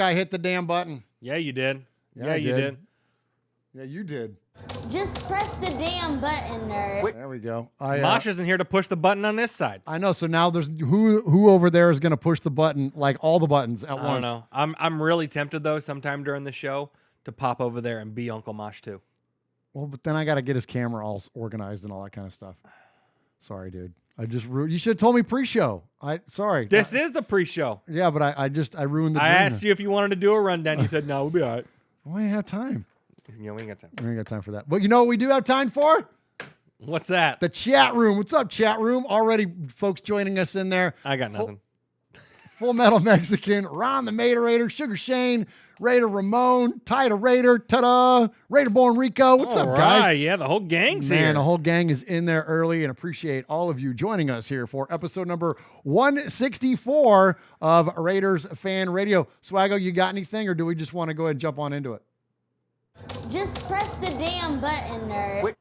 I hit the damn button. Yeah, you did. Yeah, you did. Yeah, you did. Just press the damn button, nerd. There we go. Mosh isn't here to push the button on this side. I know. So now there's who over there is going to push the button, like all the buttons at once. I don't know. I'm really tempted though, sometime during the show, to pop over there and be Uncle Mosh too. Well, but then I got to get his camera all organized and all that kind of stuff. Sorry, dude. You should have told me pre-show. Sorry. This is the pre-show. Yeah, but I ruined the. I asked you if you wanted to do a rundown. You said no. We'll be all right. We ain't have time. Yeah, we ain't got time. We ain't got time for that. But you know what we do have time for? What's that? The chat room. What's up, chat room? Already folks joining us in there. I got nothing. Full Metal Mexican, Ron the Raider, Sugar Shane, Raider Ramon, Tida Raider, ta-da, Raider Born Rico. What's up, guys? Yeah, the whole gang's here. Man, the whole gang is in there early, and appreciate all of you joining us here for episode number 164 of Raiders Fan Radio. Swaggo, you got anything, or do we just want to go ahead and jump on into it? Just press the damn button, nerd.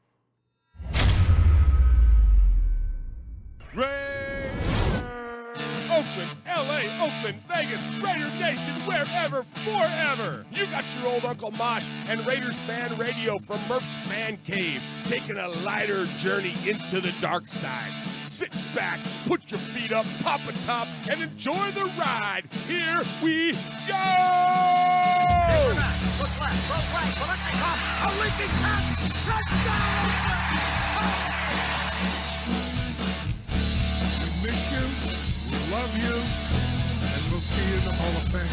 Oakland, LA, Oakland, Vegas, Raider Nation, wherever, forever. You got your old Uncle Mosh and Raiders Fan Radio from Murph's Man Cave, taking a lighter journey into the dark side. Sit back, put your feet up, pop a top, and enjoy the ride. Here we go! Look left, look right, look off, a leaping pass, touchdown! We miss you. Love you, and we'll see you in the Hall of Fame.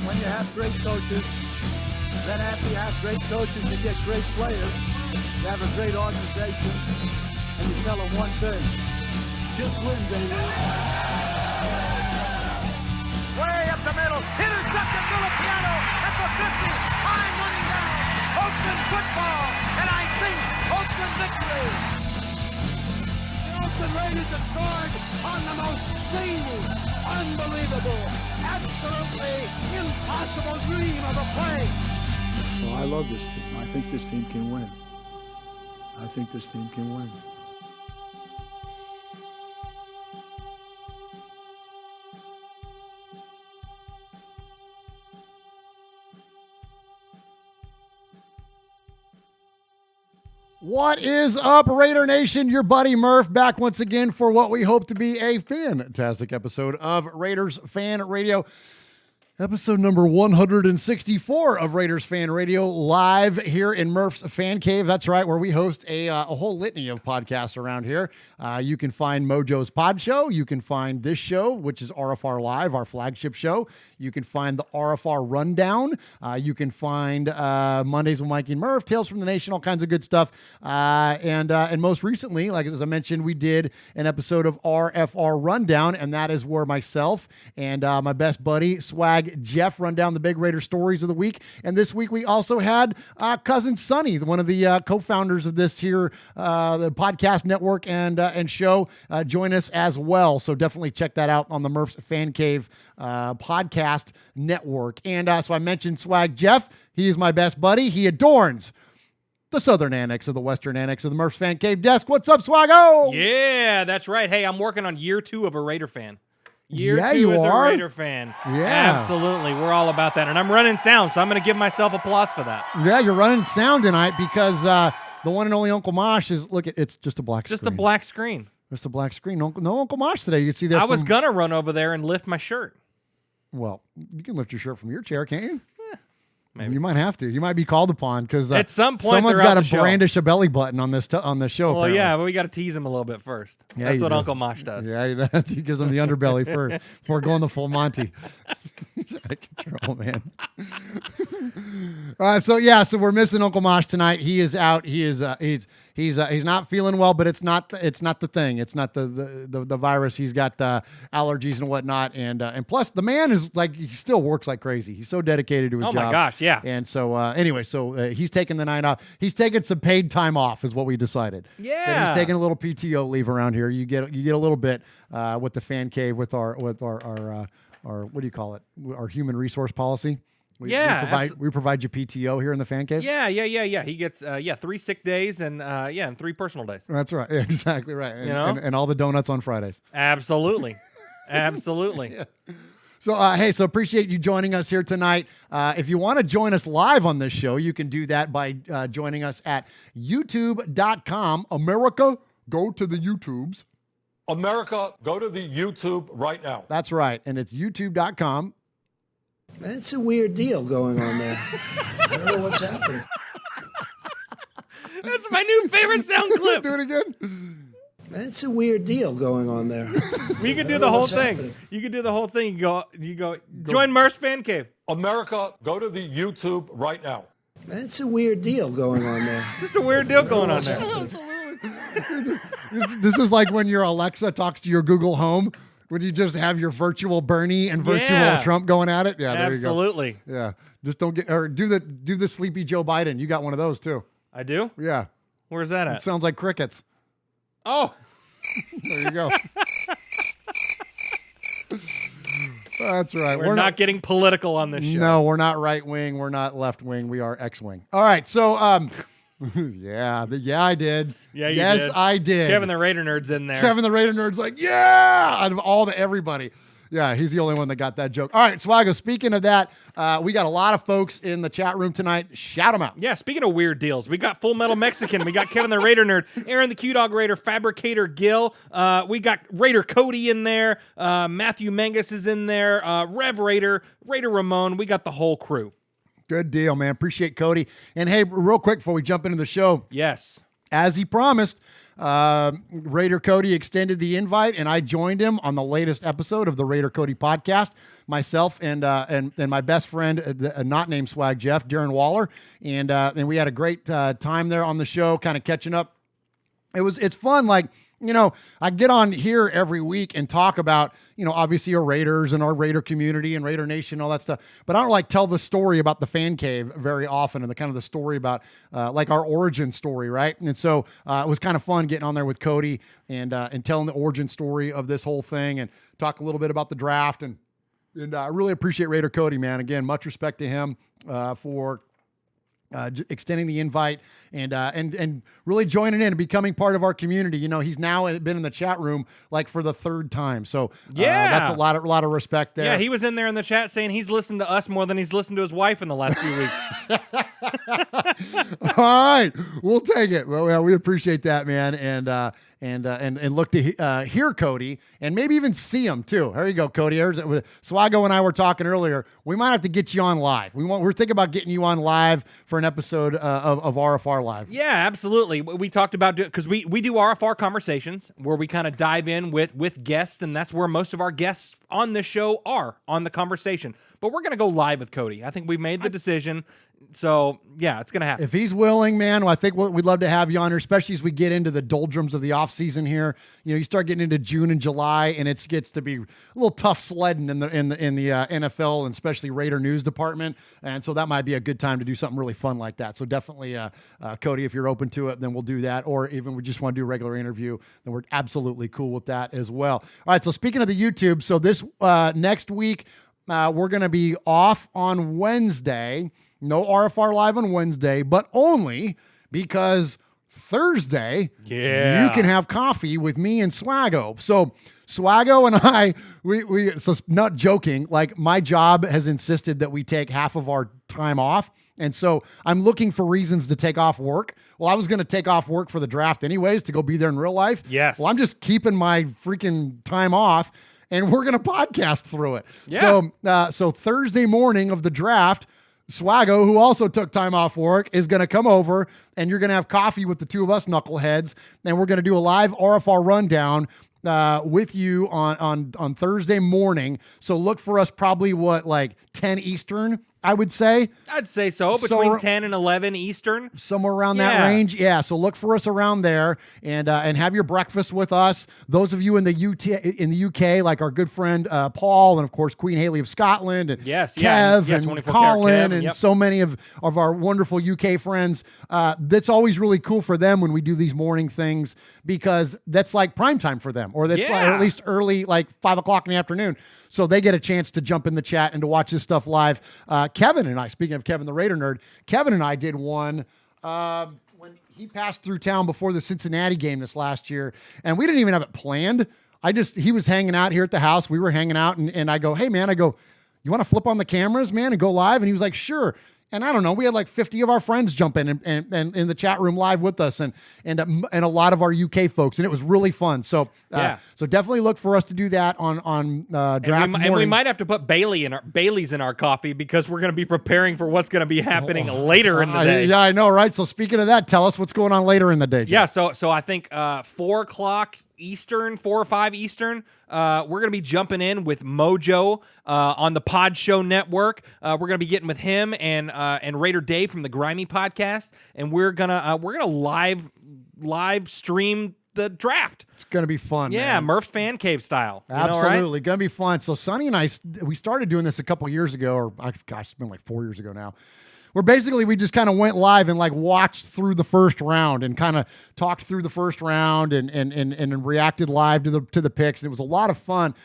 When you have great coaches, then after you have great coaches, you get great players, you have a great organization, and you tell them one thing, just win, baby. Way up the middle, intercepted Filipiano at the 50, time running down, Oakland football, and I think Oakland victory. The Raiders have scored on the most seamless, unbelievable, absolutely impossible dream of a play. Well, I love this team. I think this team can win. I think this team can win. What is up, Raider Nation? Your buddy Murph back once again for what we hope to be a fantastic episode of Raiders Fan Radio. Episode number 164 of Raiders Fan Radio, live here in Murph's Fan Cave. That's right, where we host a whole litany of podcasts around here. You can find Mojo's Pod Show. You can find this show, which is RFR Live, our flagship show. You can find the RFR Rundown. You can find Mondays with Mikey and Murph, Tales from the Nation, all kinds of good stuff. And most recently, like as I mentioned, we did an episode of RFR Rundown, and that is where myself and my best buddy, Swag Jeff, run down the big Raider stories of the week. And this week we also had cousin Sonny, one of the co-founders of this here, the podcast network and show, join us as well. So definitely check that out on the Murph's Fan Cave podcast network. And so I mentioned Swag Jeff. He is my best buddy. He adorns the southern annex of the western annex of the Murph's Fan Cave desk. What's up, Swaggo? Yeah, that's right. Hey, I'm working on year 2 of a Raider fan. Year 2 you as are. a Raider fan. Yeah. Absolutely. We're all about that. And I'm running sound, so I'm going to give myself applause for that. Yeah, you're running sound tonight because the one and only Uncle Mosh is, look, it's just a black screen. Just a black screen. Just a black screen. No Uncle Mosh today. You can see that. I was going to run over there and lift my shirt. Well, you can lift your shirt from your chair, can't you? Maybe. You might have to. You might be called upon because at some point someone's got the to show. brandish a belly button on this on the show. Well, apparently. yeah, but we got to tease him a little bit first. Yeah, That's you what do. Uncle Mosh does. Yeah, he gives him the underbelly first before going the full Monty. He's out of control, man. All right, so we're missing Uncle Mosh tonight. He is out. He's not feeling well, but it's not the thing. It's not the virus. He's got allergies and whatnot, and plus the man is like he still works like crazy. He's so dedicated to his job. Oh my gosh, yeah. And so anyway, he's taking the night off. He's taking some paid time off, is what we decided. Yeah. That he's taking a little PTO leave around here. You get a little bit with the fan cave with our what do you call it? Our human resource policy. We provide you PTO here in the fan cave. Yeah. He gets 3 sick days and and 3 personal days. That's right. Yeah, exactly right. And, You know? and all the donuts on Fridays. Absolutely. Absolutely. Yeah. So, hey, so appreciate you joining us here tonight. If you want to join us live on this show, you can do that by joining us at youtube.com. America, go to the YouTubes. America, go to the YouTube right now. That's right. And it's youtube.com. That's a weird deal going on there. I don't know what's happening. That's my new favorite sound clip. Do it again. That's a weird deal going on there. We could do the whole thing. You could do the whole thing. You go. Join Murph's Fan Cave. America, go to the YouTube right now. That's a weird deal going on there. Just a weird deal going on there. This is like when your Alexa talks to your Google Home. Would you just have your virtual Bernie and virtual Trump going at it? Yeah, there absolutely. You go. Yeah, just don't get or do the sleepy Joe Biden. You got one of those too. I do. Yeah. Where's that at? It sounds like crickets. Oh, there you go. That's right. We're not getting political on this show. No, we're not right wing. We're not left wing. We are X wing. All right. So, yeah, I did. Yeah, yes, did. I did. Kevin the Raider Nerd's in there. Kevin the Raider Nerd's like, yeah, out of all everybody. Yeah, he's the only one that got that joke. All right, Swago, speaking of that, we got a lot of folks in the chat room tonight. Shout them out. Yeah, speaking of weird deals, we got Full Metal Mexican. We got Kevin the Raider Nerd, Aaron the Q-Dog Raider, Fabricator Gil. We got Raider Cody in there. Matthew Mangus is in there. Rev Raider, Raider Ramon. We got the whole crew. Good deal, man. Appreciate Cody. And hey, real quick before we jump into the show. Yes. As he promised, Raider Cody extended the invite, and I joined him on the latest episode of the Raider Cody podcast. Myself and my best friend, not named Swag Jeff, Darren Waller, and we had a great time there on the show, kind of catching up. It's fun, like. You know, I get on here every week and talk about, obviously our Raiders and our Raider community and Raider Nation, all that stuff. But I don't tell the story about the fan cave very often and the kind of the story about like our origin story, right? And so it was kind of fun getting on there with Cody and telling the origin story of this whole thing and talk a little bit about the draft. And I really appreciate Raider Cody, man. Again, much respect to him for extending the invite and really joining in and becoming part of our community. He's now been in the chat room like for the third time. So that's a lot of respect there. Yeah, he was in there in the chat saying he's listened to us more than he's listened to his wife in the last few weeks. All right, we'll take it. Well, yeah, we appreciate that, man, and look to hear Cody and maybe even see him too. There you go, Cody. Swago and I were talking earlier. We might have to get you on live. We're thinking about getting you on live for an episode of RFR Live. Yeah, absolutely. We talked about because we do RFR conversations where we kind of dive in with guests, and that's where most of our guests on this show are on the conversation. But we're going to go live with Cody. I think we've made the decision. So, yeah, it's going to happen. If he's willing, man, I think we'd love to have you on here, especially as we get into the doldrums of the offseason here. You start getting into June and July, and it gets to be a little tough sledding in the NFL and especially Raider news department. And so that might be a good time to do something really fun like that. So definitely, Cody, if you're open to it, then we'll do that. Or even we just want to do a regular interview, then we're absolutely cool with that as well. All right, so speaking of the YouTube, so this next week, we're going to be off on Wednesday. No RFR Live on Wednesday, but only because Thursday, you can have coffee with me and Swago. So Swago and I, so not joking, like my job has insisted that we take half of our time off. And so I'm looking for reasons to take off work. Well, I was going to take off work for the draft anyways to go be there in real life. Yes. Well, I'm just keeping my freaking time off and we're going to podcast through it. Yeah. So Thursday morning of the draft, Swago, who also took time off work, is going to come over and you're going to have coffee with the two of us knuckleheads. And we're going to do a live RFR rundown with you on Thursday morning. So look for us probably 10 Eastern, I would say. I'd say so, between 10 and 11 Eastern. Somewhere around that range. Yeah, so look for us around there and have your breakfast with us. Those of you in the UK, like our good friend Paul and, of course, Queen Haley of Scotland and Kev and Colin and so many of our wonderful UK friends. That's always really cool for them when we do these morning things because that's like prime time for them or that's or at least early, like 5 o'clock in the afternoon. So they get a chance to jump in the chat and to watch this stuff live. Kevin and I, speaking of Kevin the Raider Nerd, Kevin and I did one when he passed through town before the Cincinnati game this last year, and we didn't even have it planned he was hanging out here at the house. We were hanging out, and I go, hey man, you want to flip on the cameras, man, and go live? And he was like, sure. And I don't know, we had like 50 of our friends jump in and in the chat room live with us, and a lot of our UK folks, and it was really fun. So so definitely look for us to do that on draft morning. And we might have to put Bailey's in our coffee, because we're going to be preparing for what's going to be happening later in the day. Yeah, I know, right? So speaking of that, tell us what's going on later in the day, Jim. Yeah, so I think 4 o'clock Eastern, 4 or 5 Eastern, we're going to be jumping in with Mojo on the Pod Show Network. We're going to be getting with him and Raider Dave from the Grimy podcast, and we're gonna live stream the draft. It's going to be fun. Yeah, man. Murph's Fan Cave style. Absolutely. Going to be fun. So Sonny and I, we started doing this a couple years ago, or it's been like 4 years ago now, where basically we just kind of went live and like watched through the first round and kind of talked through the first round and reacted live to the picks. And it was a lot of fun.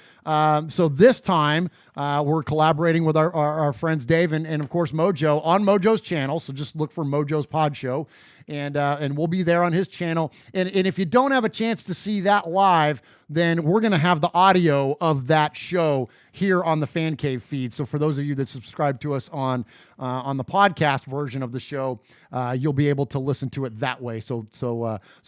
So this time we're collaborating with our friends Dave and of course Mojo on Mojo's channel. So just look for Mojo's Pod Show, and we'll be there on his channel. And if you don't have a chance to see that live, then we're going to have the audio of that show here on the Fan Cave feed. So for those of you that subscribe to us on the podcast version of the show, you'll be able to listen to it that way. So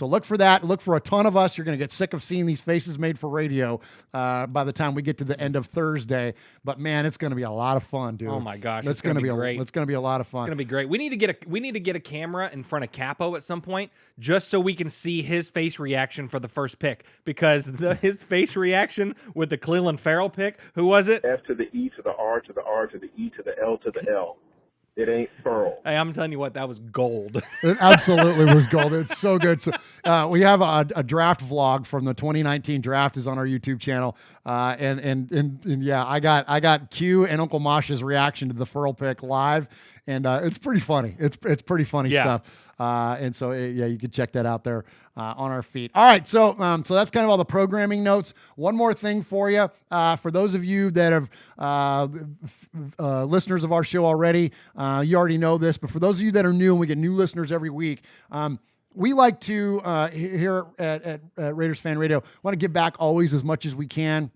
look for that. Look for a ton of us. You're going to get sick of seeing these faces made for radio by the time we get to the end of Thursday. But man, it's going to be a lot of fun, dude. Oh my gosh, it's going to be great. It's going to be a lot of fun. It's going to be great. We need to get a camera in front of Capo at some point, just so we can see his face reaction for the first pick, because his face reaction with the Cleveland Farrell pick. Who was it? F to the E to the R to the R to the E to the L to the L. It ain't Farrell. Hey, I'm telling you what, that was gold. It absolutely was gold. It's so good. So we have a draft vlog from the 2019 draft is on our YouTube channel. And yeah, I got Q and Uncle Mosh's reaction to the Farrell pick live, and it's pretty funny. It's pretty funny stuff. And so you can check that out there on our feed. All right, so that's kind of all the programming notes. One more thing for you, for those of you that have listeners of our show already, you already know this, but for those of you that are new, and we get new listeners every week, we like to here at Raiders Fan Radio want to give back always as much as we can.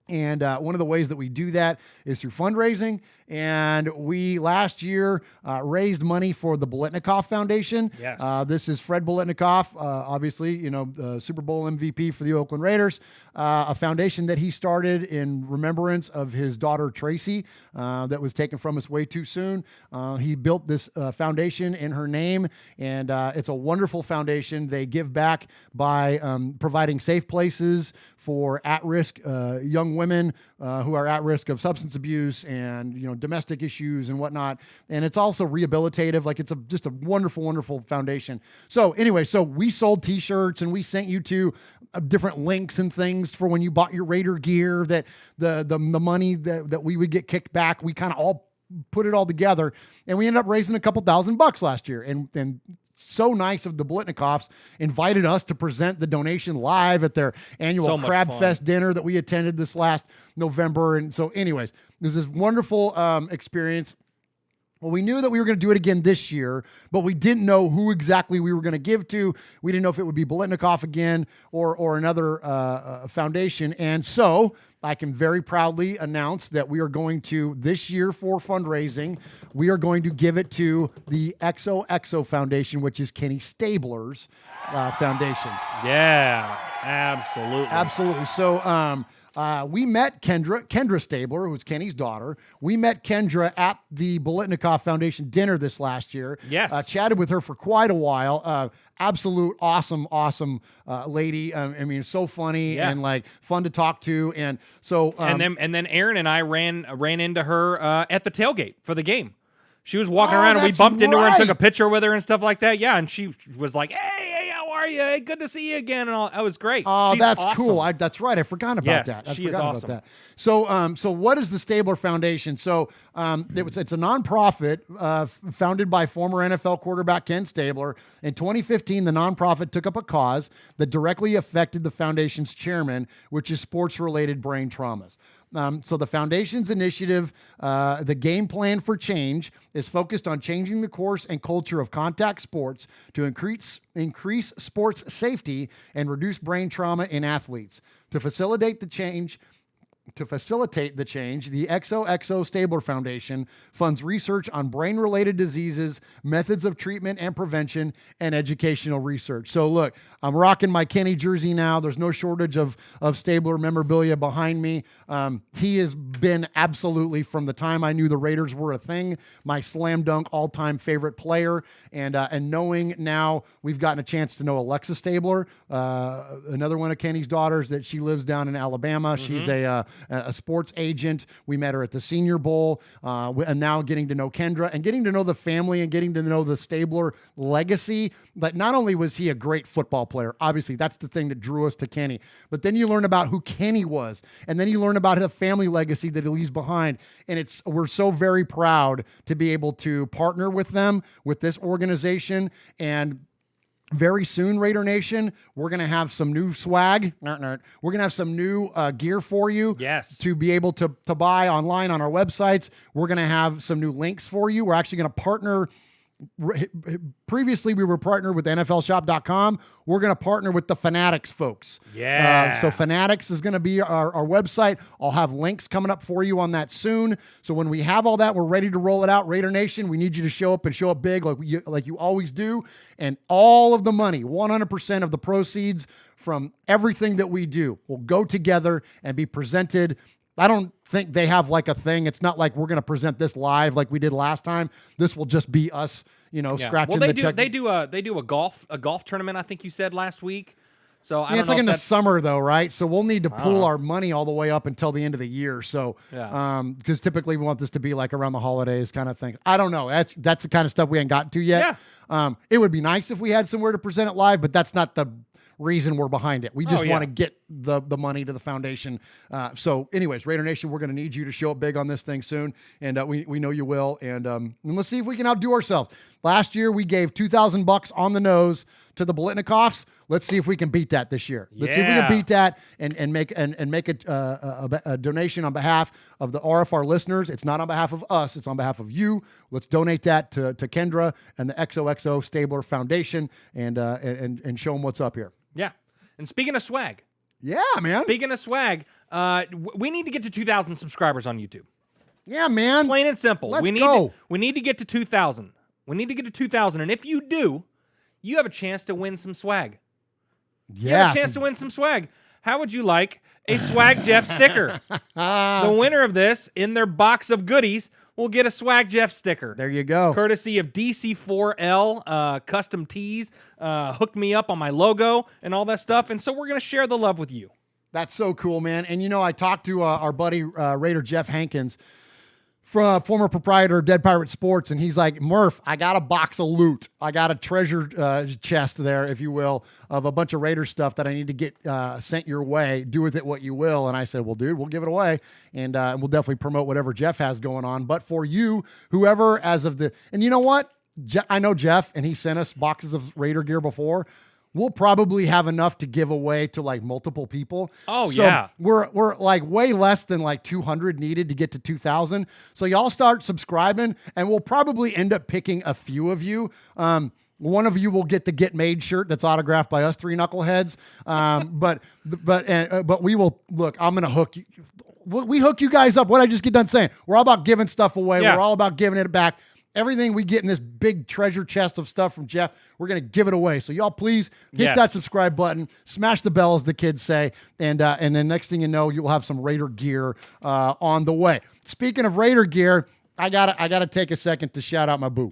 And one of the ways that we do that is through fundraising. And we last year raised money for the Biletnikoff Foundation. Yes. This is Fred Biletnikoff, obviously, Super Bowl MVP for the Oakland Raiders, a foundation that he started in remembrance of his daughter Tracy that was taken from us way too soon. He built this foundation in her name, and it's a wonderful foundation. They give back by providing safe places for at-risk young women who are at risk of substance abuse and domestic issues and whatnot. And it's also rehabilitative. Like it's just a wonderful, wonderful foundation. So anyway, so we sold T-shirts and we sent you to different links and things for when you bought your Raider gear. That the money that we would get kicked back, we kind of all put it all together, and we ended up raising a couple $1,000 last year. And so nice of the Biletnikoffs invited us to present the donation live at their annual Crab Fest dinner that we attended this last November. And so anyways, there's this wonderful experience. Well, we knew that we were going to do it again this year, but we didn't know who exactly we were going to give to. We didn't know if it would be Biletnikoff again or another foundation. And so I can very proudly announce that we are going to, this year for fundraising, we are going to give it to the XOXO Foundation, which is Kenny Stabler's foundation. Yeah, absolutely. Absolutely. So we met Kendra Stabler, who's Kenny's daughter. We met Kendra at the Biletnikoff Foundation dinner this last year. Yes. Chatted with her for quite a while. Absolute awesome lady. I mean, so funny and like fun to talk to. And so and then Aaron and I ran into her at the tailgate for the game. She was walking around and we bumped into her and took a picture with her and stuff like that. Yeah, and she was like, "Hey, how are you? Hey, good to see you again." And all that was great. Oh, She's that's awesome. cool. That's right. I forgot about that. She is awesome. So what is the Stabler Foundation? So it's a nonprofit founded by former NFL quarterback Ken Stabler. In 2015, the nonprofit took up a cause that directly affected the foundation's chairman, which is sports-related brain traumas. So the foundation's initiative, the game plan for change, is focused on changing the course and culture of contact sports to increase sports safety and reduce brain trauma in athletes. To facilitate the change, the XOXO Stabler Foundation funds research on brain-related diseases, methods of treatment and prevention, and educational research. So look, I'm rocking my Kenny jersey now. There's no shortage of Stabler memorabilia behind me. He has been absolutely, from the time I knew the Raiders were a thing, my slam dunk all-time favorite player. And knowing now we've gotten a chance to know Alexa Stabler, another one of Kenny's daughters, that she lives down in Alabama. She's a sports agent. We met her at the Senior Bowl, and now getting to know Kendra and getting to know the family and getting to know the Stabler legacy. But not only was he a great football player, obviously that's the thing that drew us to Kenny, but then you learn about who Kenny was, and then you learn about the family legacy that he leaves behind. And we're so very proud to be able to partner with them, with this organization. And very soon, Raider Nation, we're going to have some new swag. We're going to have some new gear for you to be able to buy online on our websites. We're going to have some new links for you. We're actually going to partner. Previously, we were partnered with NFLshop.com. We're going to partner with the Fanatics folks. So Fanatics is going to be our website. I'll have links coming up for you on that soon. So when we have all that, we're ready to roll it out. Raider Nation, we need you to show up and show up big like you always do. And all of the money, 100% of the proceeds from everything that we do will go together and be presented. I don't think they have like a thing. It's not like we're going to present this live like we did last time. This will just be us, scratching the check. They do a golf tournament, I think you said last week. So I don't it's know like in the that's... summer though, right? So we'll need to pool our money all the way up until the end of the year. So, because typically we want this to be like around the holidays kind of thing. I don't know. That's the kind of stuff we ain't gotten to yet. Yeah. It would be nice if we had somewhere to present it live, but that's not the reason we're behind it. We just want to get the money to the foundation. So anyways, Raider Nation, we're going to need you to show up big on this thing soon. And we know you will. And let's see if we can outdo ourselves. Last year, we gave $2,000 on the nose to the Bolitnikoffs. Let's see if we can beat that this year. Let's see if we can beat that and make a donation on behalf of the RFR listeners. It's not on behalf of us. It's on behalf of you. Let's donate that to Kendra and the XOXO Stabler Foundation and show them what's up here. Yeah. And speaking of swag. Yeah, man. Speaking of swag, we need to get to 2,000 subscribers on YouTube. Yeah, man. Plain and simple. Let's go. We need to get to 2,000. We need to get to 2,000. And if you do, you have a chance to win some swag. Yeah. You have a chance to win some swag. How would you like a Swag Jeff sticker? The winner of this, in their box of goodies, will get a Swag Jeff sticker. There you go. Courtesy of DC4L Custom Tees. Hooked me up on my logo and all that stuff. And so we're going to share the love with you. That's so cool, man. And, I talked to our buddy Raider Jeff Hankins, former proprietor of Dead Pirate Sports, and he's like, Murph, I got a box of loot. I got a treasure chest there, if you will, of a bunch of Raider stuff that I need to get sent your way. Do with it what you will. And I said, well, dude, we'll give it away, and we'll definitely promote whatever Jeff has going on. But for you, whoever, and you know what? I know Jeff, and he sent us boxes of Raider gear before. We'll probably have enough to give away to like multiple people. Oh, so yeah. We're like way less than like 200 needed to get to 2,000. So y'all start subscribing, and we'll probably end up picking a few of you. One of you will get the Get Made shirt that's autographed by us three knuckleheads. But we will look. I'm gonna hook you. We hook you guys up. What I just get done saying. We're all about giving stuff away. Yeah. We're all about giving it back. Everything we get in this big treasure chest of stuff from Jeff, we're going to give it away. So y'all please hit that subscribe button, smash the bell, as the kids say. And then next thing you know, you will have some Raider gear on the way. Speaking of Raider gear, I gotta take a second to shout out my boo.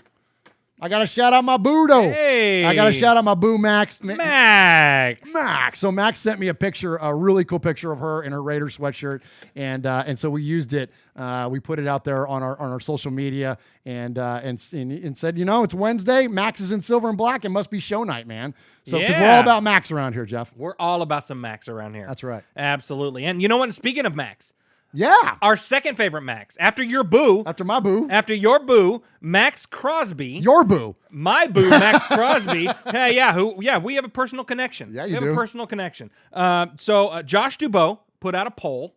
I got to shout out my boo, though. Hey. I got to shout out my boo, Max. Max. So Max sent me a really cool picture of her in her Raider sweatshirt. And so we used it. We put it out there on our social media and said, it's Wednesday. Max is in silver and black. It must be show night, man. So because we're all about Max around here, Jeff. We're all about some Max around here. That's right. Absolutely. And you know what? Speaking of Max. Yeah. Our second favorite Max. After your boo. After my boo. After your boo, Max Crosby. Your boo. My boo, Max Crosby. We have a personal connection. Yeah, we have a personal connection. So Josh Dubow put out a poll,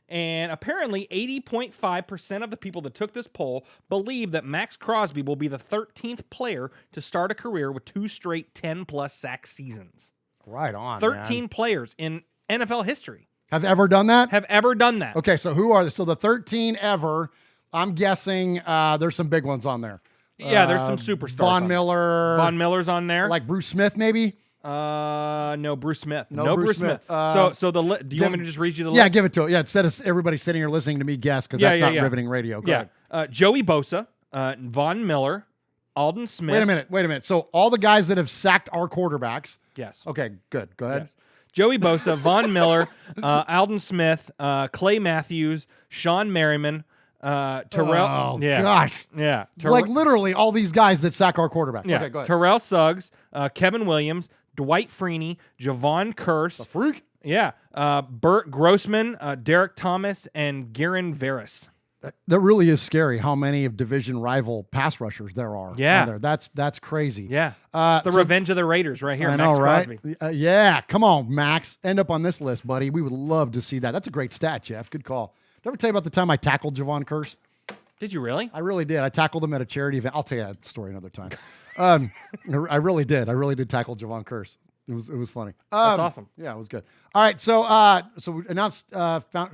And apparently 80.5% of the people that took this poll believe that Max Crosby will be the 13th player to start a career with 2 straight 10-plus sack seasons. Right on, 13 man. players in NFL history. Have ever done that? Have ever done that. Okay, so who are the 13 ever? I'm guessing there's some big ones on there. Yeah, there's some superstars. Von Miller. Von Miller's on there. Like Bruce Smith, maybe? No, Bruce Smith. No Bruce Smith. So do you want me to just read you the list? Yeah, give it to it. Yeah, instead of everybody sitting here listening to me guess, because that's not riveting radio. Go ahead. Joey Bosa, Von Miller, Alden Smith. Wait a minute. So all the guys that have sacked our quarterbacks. Yes. Okay, good. Go ahead. Yes. Joey Bosa, Von Miller, Alden Smith, Clay Matthews, Sean Merriman, Terrell. Oh, gosh. Yeah. Like literally all these guys that sack our quarterbacks. Yeah. Okay, go ahead. Terrell Suggs, Kevin Williams, Dwight Freeney, Javon Curse. The freak? Yeah. Burt Grossman, Derek Thomas, and Garen Veras. That really is scary how many of division rival pass rushers there are. Yeah. On there. That's crazy. Yeah. It's the revenge of the Raiders right here, I Max know, right? Crosby. Yeah. Come on, Max. End up on this list, buddy. We would love to see that. That's a great stat, Jeff. Good call. Did I ever tell you about the time I tackled Javon Curse? Did you really? I really did. I tackled him at a charity event. I'll tell you that story another time. I really did. I really did tackle Javon Curse. It was funny. That's awesome. Yeah, it was good. All right, so we announced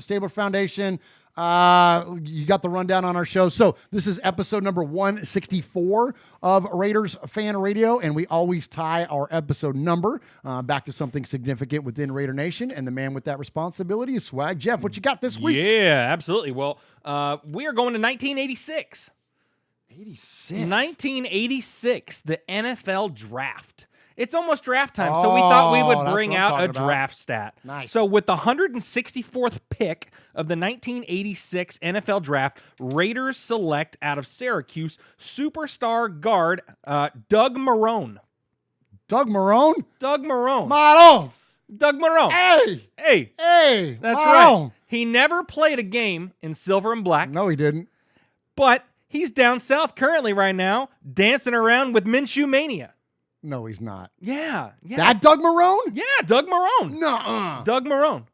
Stabler Foundation. You got the rundown on our show. So this is episode number 164 of Raiders Fan Radio, and we always tie our episode number back to something significant within Raider Nation, and the man with that responsibility is Swag. Jeff, what you got this week? Yeah, absolutely. Well, we are going to 1986. 1986, the NFL draft. It's almost draft time, so we thought we would bring out a draft stat. Nice. So with the 164th pick of the 1986 NFL draft, Raiders select out of Syracuse superstar guard Doug Marrone. Doug Marrone? Doug Marrone. Marrone. Doug Marrone. Hey. That's Marrone. right. He never played a game in silver and black. No, he didn't. But he's down south currently right now, dancing around with Minshew Mania. No, he's not. Yeah. That Doug Marrone? Yeah, Doug Marrone. Nuh-uh. Doug Marrone.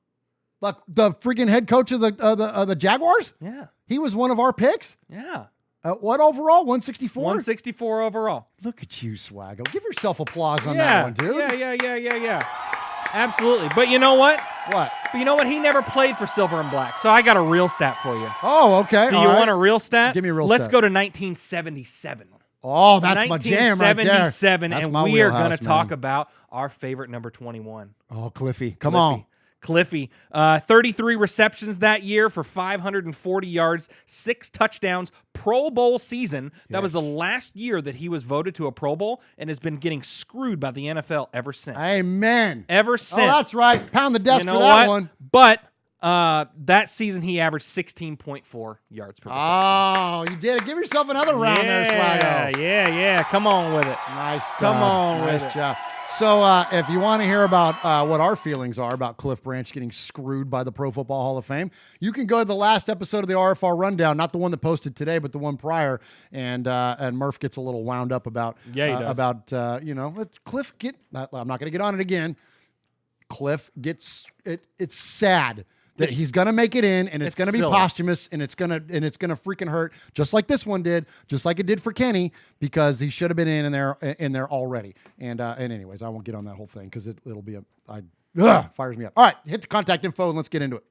Like the freaking head coach of the Jaguars? Yeah. He was one of our picks? Yeah. What overall? 164? 164 overall. Look at you, Swaggo. Give yourself applause on that one, dude. Yeah. Absolutely. But you know what? What? But you know what? He never played for silver and black. So I got a real stat for you. Oh, okay. Do you want a real stat? Give me a real Let's stat. go to 1977. Oh, that's my jam right there. 1977, That's and my we are going to wheelhouse, talk man. about our favorite number 21. Oh, Cliffy. Come on. Cliffy. 33 receptions that year for 540 yards, 6 touchdowns, Pro Bowl season. That was the last year that he was voted to a Pro Bowl and has been getting screwed by the NFL ever since. Amen. Ever since. Oh, that's right. Pound the desk You know for that what? one. But that season he averaged 16.4 yards per reception. Oh, you did it. Give yourself another round there, Swaggo. Yeah. Come on with it. Nice job. Come on with Nice it. job. So if you want to hear about what our feelings are about Cliff Branch getting screwed by the Pro Football Hall of Fame, you can go to the last episode of the RFR Rundown, not the one that posted today, but the one prior, and Murph gets a little wound up about Cliff get. I'm not going to get on it again. Cliff gets it. It's sad that he's gonna make it in, and it's gonna be silly. posthumous, and it's gonna freaking hurt, just like this one did, just like it did for Kenny, because he should have been in there already. And anyways, I won't get on that whole thing because it'll be fires me up. All right, hit the contact info and let's get into it.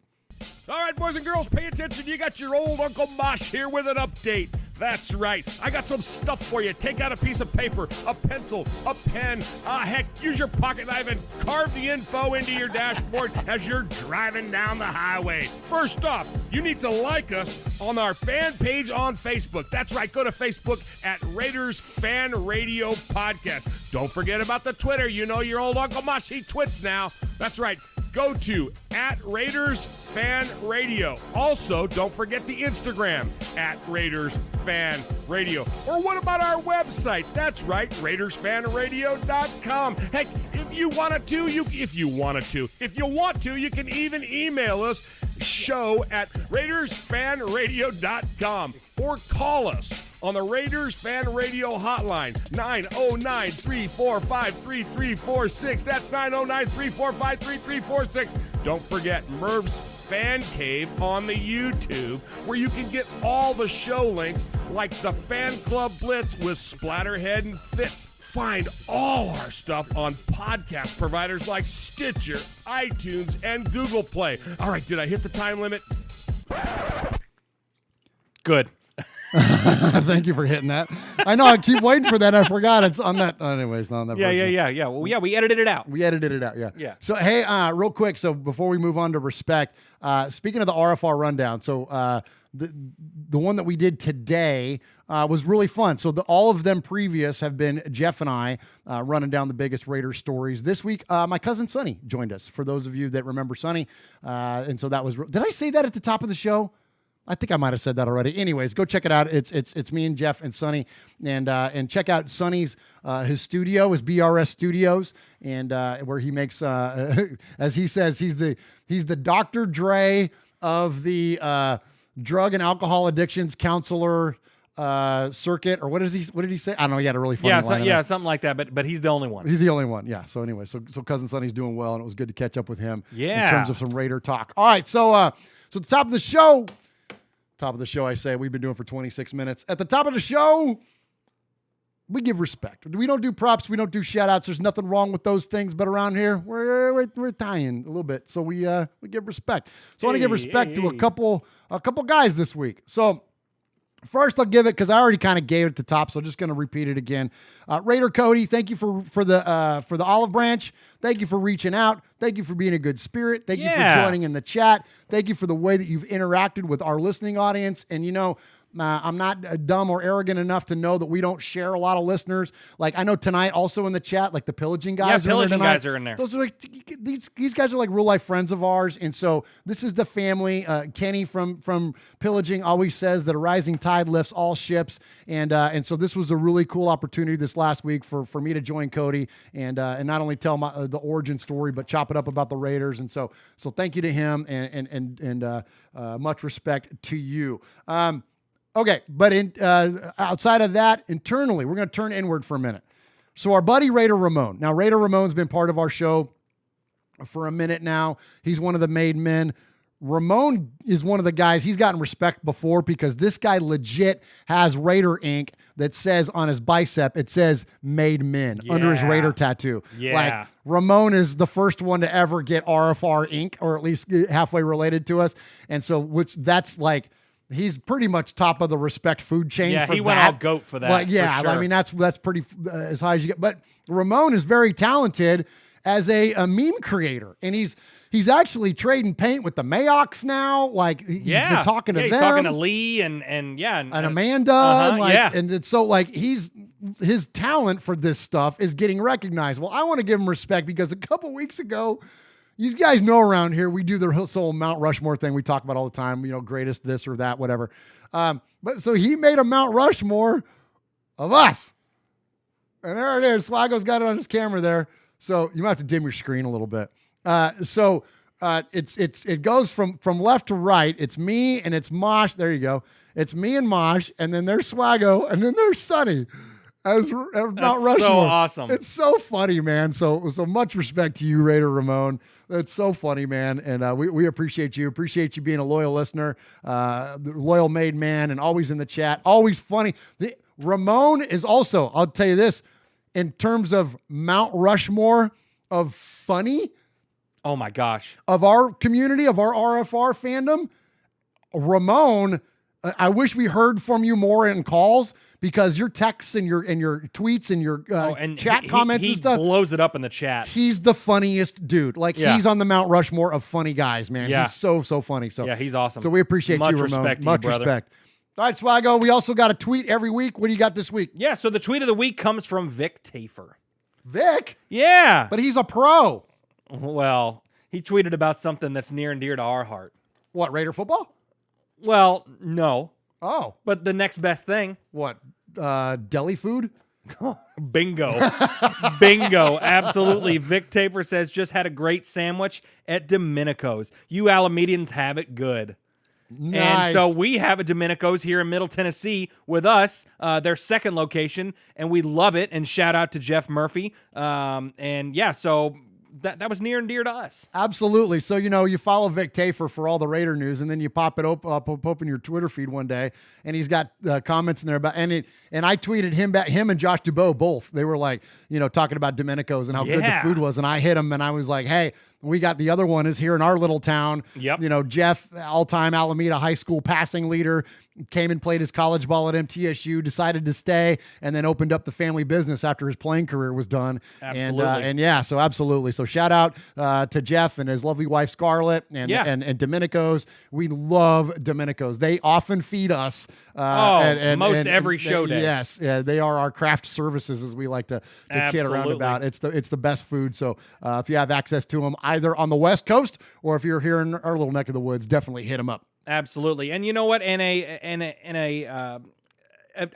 All right, boys and girls, pay attention. You got your old Uncle Mosh here with an update. That's right. I got some stuff for you. Take out a piece of paper, a pencil, a pen. Heck, use your pocket knife and carve the info into your dashboard as you're driving down the highway. First off, you need to like us on our fan page on Facebook. That's right. Go to Facebook at Raiders Fan Radio Podcast. Don't forget about the Twitter. You know your old Uncle Mosh, he twits now. That's right. Go to at Raiders Fan Radio. Also, don't forget the Instagram at Raiders Fan Radio. Or what about our website? That's right, RaidersFanRadio.com. Heck, if you want to, you can even email us, show at RaidersFanRadio.com, or call us on the Raiders Fan Radio hotline, 909-345-3346. That's 909-345-3346. Don't forget, Merv's Fan Cave on the YouTube, where you can get all the show links like the Fan Club Blitz with Splatterhead and Fitz. Find all our stuff on podcast providers like Stitcher, iTunes, and Google Play. All right, did I hit the time limit? Good. Thank you for hitting that. I know. I keep waiting for that. I forgot it's on that. Anyways, not on that. Yeah. Well, yeah, we edited it out. We edited it out. Yeah. So hey, real quick. So before we move on to respect, speaking of the RFR rundown, so the one that we did today was really fun. So all of them previous have been Jeff and I running down the biggest Raiders stories. This week, my cousin Sonny joined us. For those of you that remember Sonny, and so that was. Did I say that at the top of the show? I think I might have said that already. Anyways, go check it out. It's me and Jeff and Sonny, and check out Sonny's his studio, his BRS Studios, and where he makes as he says he's the Dr. Dre of the drug and alcohol addictions counselor circuit, or what did he say? I don't know. He had a really funny line. Something like that. But he's the only one. He's the only one. Yeah. So anyway, so cousin Sonny's doing well, and it was good to catch up with him. Yeah. In terms of some Raider talk. All right. So at the top of the show. Top of the show, I say, we've been doing for 26 minutes. At the top of the show, we give respect. We don't do props. We don't do shout-outs. There's nothing wrong with those things. But around here, we're Italian a little bit. So we give respect. So I want to give respect to a couple guys this week. So first, I'll give it because I already kind of gave it at the top, so I'm just going to repeat it again. Raider Cody, thank you for the olive branch. Thank you for reaching out. Thank you for being a good spirit. Thank you for joining in the chat. Thank you for the way that you've interacted with our listening audience. And I'm not dumb or arrogant enough to know that we don't share a lot of listeners. Like I know tonight, also in the chat, like the pillaging guys. Yeah, pillaging guys are in there. Those are like these guys are like real life friends of ours, and so this is the family. Kenny from pillaging always says that a rising tide lifts all ships, and so this was a really cool opportunity this last week for me to join Cody and not only tell the origin story, but chop it up about the Raiders. And so thank you to him and much respect to you. Okay, but outside of that, internally, we're going to turn inward for a minute. So our buddy Raider Ramon. Now, Raider Ramon's been part of our show for a minute now. He's one of the made men. Ramon is one of the guys he's gotten respect before because this guy legit has Raider ink that says on his bicep, it says made men under his Raider tattoo. Yeah. Like Ramon is the first one to ever get RFR ink, or at least halfway related to us. And so that's like, he's pretty much top of the respect food chain. Yeah, for he that. went all goat for that. But yeah, for sure. I mean that's pretty as high as you get. But Ramon is very talented as a meme creator, and he's actually trading paint with the Mayocks now. Like he's been talking to them. He's talking to Lee and Amanda, and it's so like his talent for this stuff is getting recognized. Well, I want to give him respect because a couple weeks ago. You guys know around here, we do the whole Mount Rushmore thing we talk about all the time, greatest this or that, whatever. But so he made a Mount Rushmore of us. And there it is. Swago's got it on his camera there. So you might have to dim your screen a little bit. It goes from left to right. It's me and it's Mosh. There you go. It's me and Mosh, and then there's Swago, and then there's Sonny. As Mount Rushmore. So awesome. It's so funny, man. So much respect to you, Raider Ramon. It's so funny, man. And we appreciate you. Appreciate you being a loyal listener, loyal made man, and always in the chat. Always funny. Ramon is also, I'll tell you this, in terms of Mount Rushmore of funny. Oh my gosh. Of our community, of our RFR fandom, Ramon, I wish we heard from you more in calls. Because your texts and your tweets and your chat comments and stuff. He blows it up in the chat. He's the funniest dude. Like, he's on the Mount Rushmore of funny guys, man. Yeah. He's so funny. So yeah, he's awesome. So we appreciate you, Ramon. Much respect. All right, Swago, we also got a tweet every week. What do you got this week? Yeah, so the tweet of the week comes from Vic Tafer. Vic? Yeah. But he's a pro. Well, he tweeted about something that's near and dear to our heart. What, Raider football? Well, no. Oh. But the next best thing. What? Deli food? Bingo. Bingo. Absolutely. Vic Taper says, just had a great sandwich at Domenico's. You Alamedians have it good. Nice. And so we have a Domenico's here in Middle Tennessee with us, their second location, and we love it. And shout out to Jeff Murphy. And yeah, so that was near and dear to us. Absolutely. So, you follow Vic Tafer for all the Raider news, and then you pop it open your Twitter feed one day, and he's got comments in there about, and I tweeted him back, him and Josh Dubow both. They were like, talking about Domenico's and how good the food was. And I hit him and I was like, hey, we got the other one is here in our little town. Yep. Jeff, all-time Alameda high school passing leader, came and played his college ball at MTSU, decided to stay, and then opened up the family business after his playing career was done. Absolutely. So absolutely. So shout out to Jeff and his lovely wife Scarlett and Domenico's. We love Domenico's. They often feed us. Every show day. Yes, they are our craft services, as we like to kid around about. It's the best food. So if you have access to them, either on the West Coast or if you're here in our little neck of the woods, definitely hit them up. Absolutely. And you know what? And an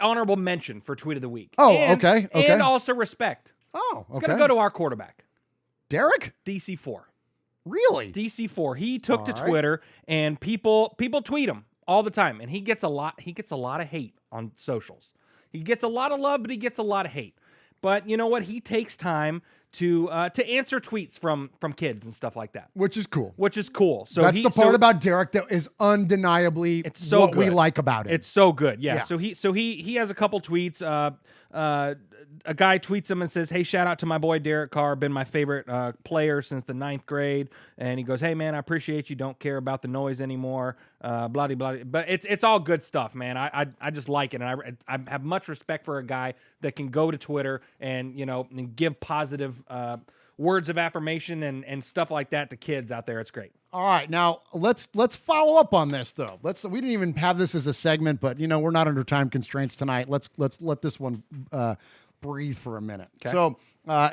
honorable mention for Tweet of the Week. Okay. And also respect. Oh, okay. It's going to go to our quarterback. Derek? DC4. Really? DC4. He took to Twitter, and people tweet him all the time, and he gets a lot of hate on socials. He gets a lot of love, but he gets a lot of hate. But you know what? He takes time to answer tweets from kids and stuff like that, which is cool. So that's the part about Derek that is undeniably what we like about it. It's so good. Yeah. So he has a couple tweets. A guy tweets him and says, "Hey, shout out to my boy Derek Carr, been my favorite player since the 9th grade." And he goes, "Hey man, I appreciate you. Don't care about the noise anymore." Blah blah blah. But it's all good stuff, man. I just like it, and I have much respect for a guy that can go to Twitter and and give positive words of affirmation and stuff like that to kids out there. It's great. All right, now let's follow up on this though. We didn't even have this as a segment, but we're not under time constraints tonight. Let's let this one breathe for a minute. Okay. So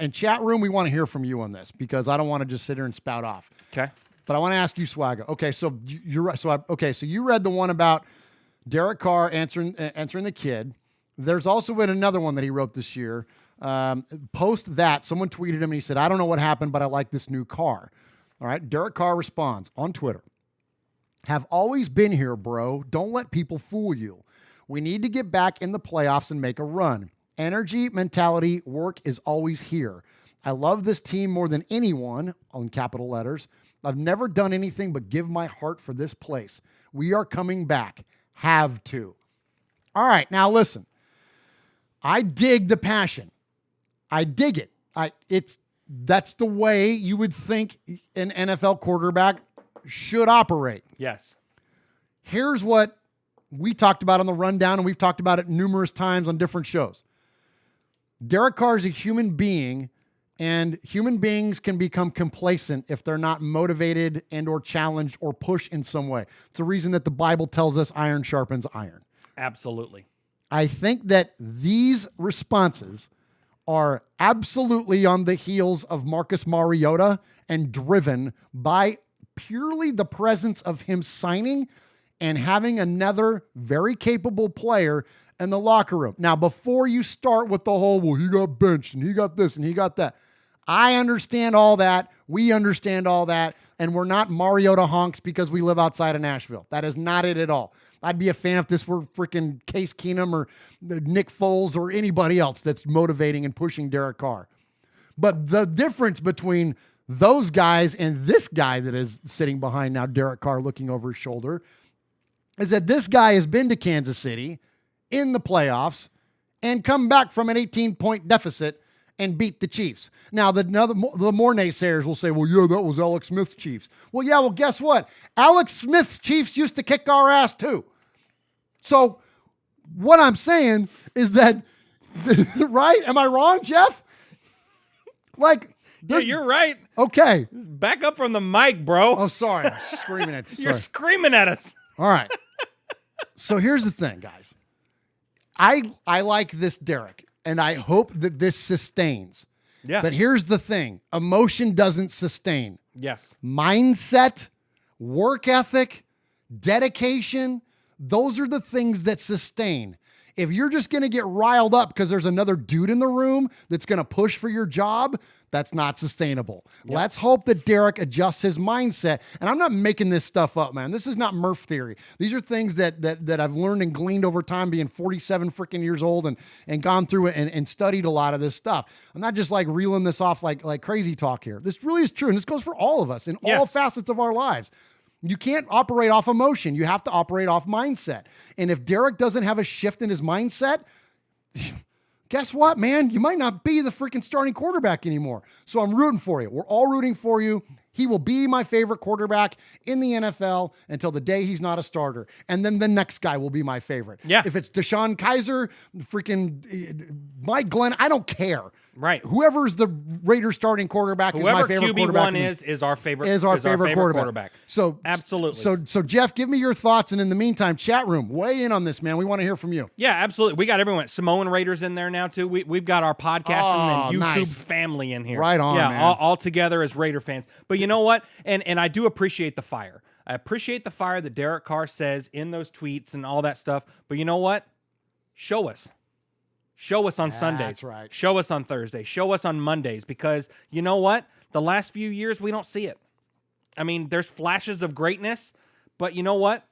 in chat room, we want to hear from you on this because I don't want to just sit here and spout off. Okay. But I want to ask you, Swagga. Okay, so you're right. So you read the one about Derek Carr answering the kid. There's also been another one that he wrote this year. Post that, someone tweeted him and he said, "I don't know what happened, but I like this new car." All right. Derek Carr responds on Twitter, "Have always been here, bro. Don't let people fool you. We need to get back in the playoffs and make a run. Energy, mentality, work is always here. I love this team more than anyone," on capital letters. "I've never done anything but give my heart for this place. We are coming back. Have to." All right. Now listen, I dig the passion. I dig it. That's the way you would think an NFL quarterback should operate. Yes. Here's what we talked about on the rundown, and we've talked about it numerous times on different shows. Derek Carr is a human being, and human beings can become complacent if they're not motivated and or challenged or pushed in some way. It's the reason that the Bible tells us iron sharpens iron. Absolutely. I think that these responses are absolutely on the heels of Marcus Mariota and driven by purely the presence of him signing and having another very capable player in the locker room. Now, before you start with the whole, well, he got benched and he got this and he got that. I understand all that. We understand all that. And we're not Mariota honks because we live outside of Nashville. That is not it at all. I'd be a fan if this were freaking Case Keenum or Nick Foles or anybody else that's motivating and pushing Derek Carr. But the difference between those guys and this guy that is sitting behind now, Derek Carr looking over his shoulder, is that this guy has been to Kansas City in the playoffs and come back from an 18-point deficit and beat the Chiefs. Now, the more naysayers will say, well, yeah, that was Alex Smith's Chiefs. Well, yeah, well, guess what? Alex Smith's Chiefs used to kick our ass too. So what I'm saying is that, right? Am I wrong, Jeff? Like, yeah, you're right. Okay. Back up from the mic, bro. Oh, sorry. I'm screaming at you. You're screaming at us. All right. So here's the thing, guys. I like this Derek, and I hope that this sustains. Yeah. But here's the thing. Emotion doesn't sustain. Yes. Mindset, work ethic, dedication, those are the things that sustain. If you're just going to get riled up because there's another dude in the room that's going to push for your job, that's not sustainable. Yep. Let's hope that Derek adjusts his mindset. And I'm not making this stuff up, man. This is not Murph theory. These are things that I've learned and gleaned over time, being 47 freaking years old and gone through it and studied a lot of this stuff. I'm not just like reeling this off like crazy talk here. This really is true. And this goes for all of us in all facets of our lives. You can't operate off emotion. You have to operate off mindset. And if Derek doesn't have a shift in his mindset, guess what, man? You might not be the freaking starting quarterback anymore. So I'm rooting for you. We're all rooting for you. He will be my favorite quarterback in the NFL until the day he's not a starter. And then the next guy will be my favorite. Yeah. If it's Deshaun Kaiser, freaking Mike Glenn, I don't care. Right. Whoever's the Raiders starting quarterback is my favorite quarterback. Whoever QB1 is our favorite. Is our favorite quarterback. So absolutely. So Jeff, give me your thoughts, and in the meantime, chat room, weigh in on this, man. We want to hear from you. Yeah, absolutely. We got everyone. Samoan Raiders in there now too. We've got our podcasting and YouTube family in here. Right on, yeah, man. all together as Raider fans. But you know what? And I do appreciate the fire. I appreciate the fire that Derek Carr says in those tweets and all that stuff. But you know what? Show us. Show us on Sundays. That's right. Show us on Thursdays. Show us on Mondays, because you know what? The last few years, we don't see it. I mean, there's flashes of greatness, but you know what?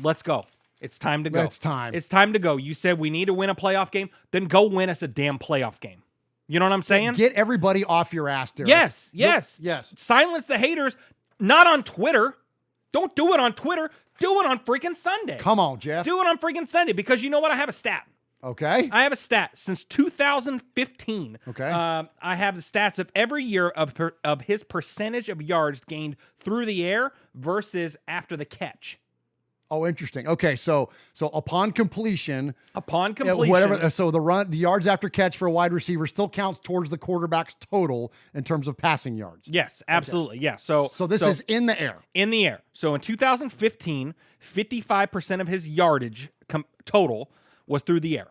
Let's go. It's time to go. It's time. It's time to go. You said we need to win a playoff game, then go win us a damn playoff game. You know what I'm saying? Get everybody off your ass, Derek. Yes. Silence the haters, not on Twitter. Don't do it on Twitter. Do it on freaking Sunday. Come on, Jeff. Do it on freaking Sunday, because you know what? I have a stat. Okay. I have a stat since 2015. Okay. I have the stats of every year of his percentage of yards gained through the air versus after the catch. Oh, interesting. Okay, so upon completion, whatever. So the yards after catch for a wide receiver still counts towards the quarterback's total in terms of passing yards. Yes, absolutely. Okay. Yeah. So this is in the air. In the air. So in 2015, 55% of his yardage total was through the air.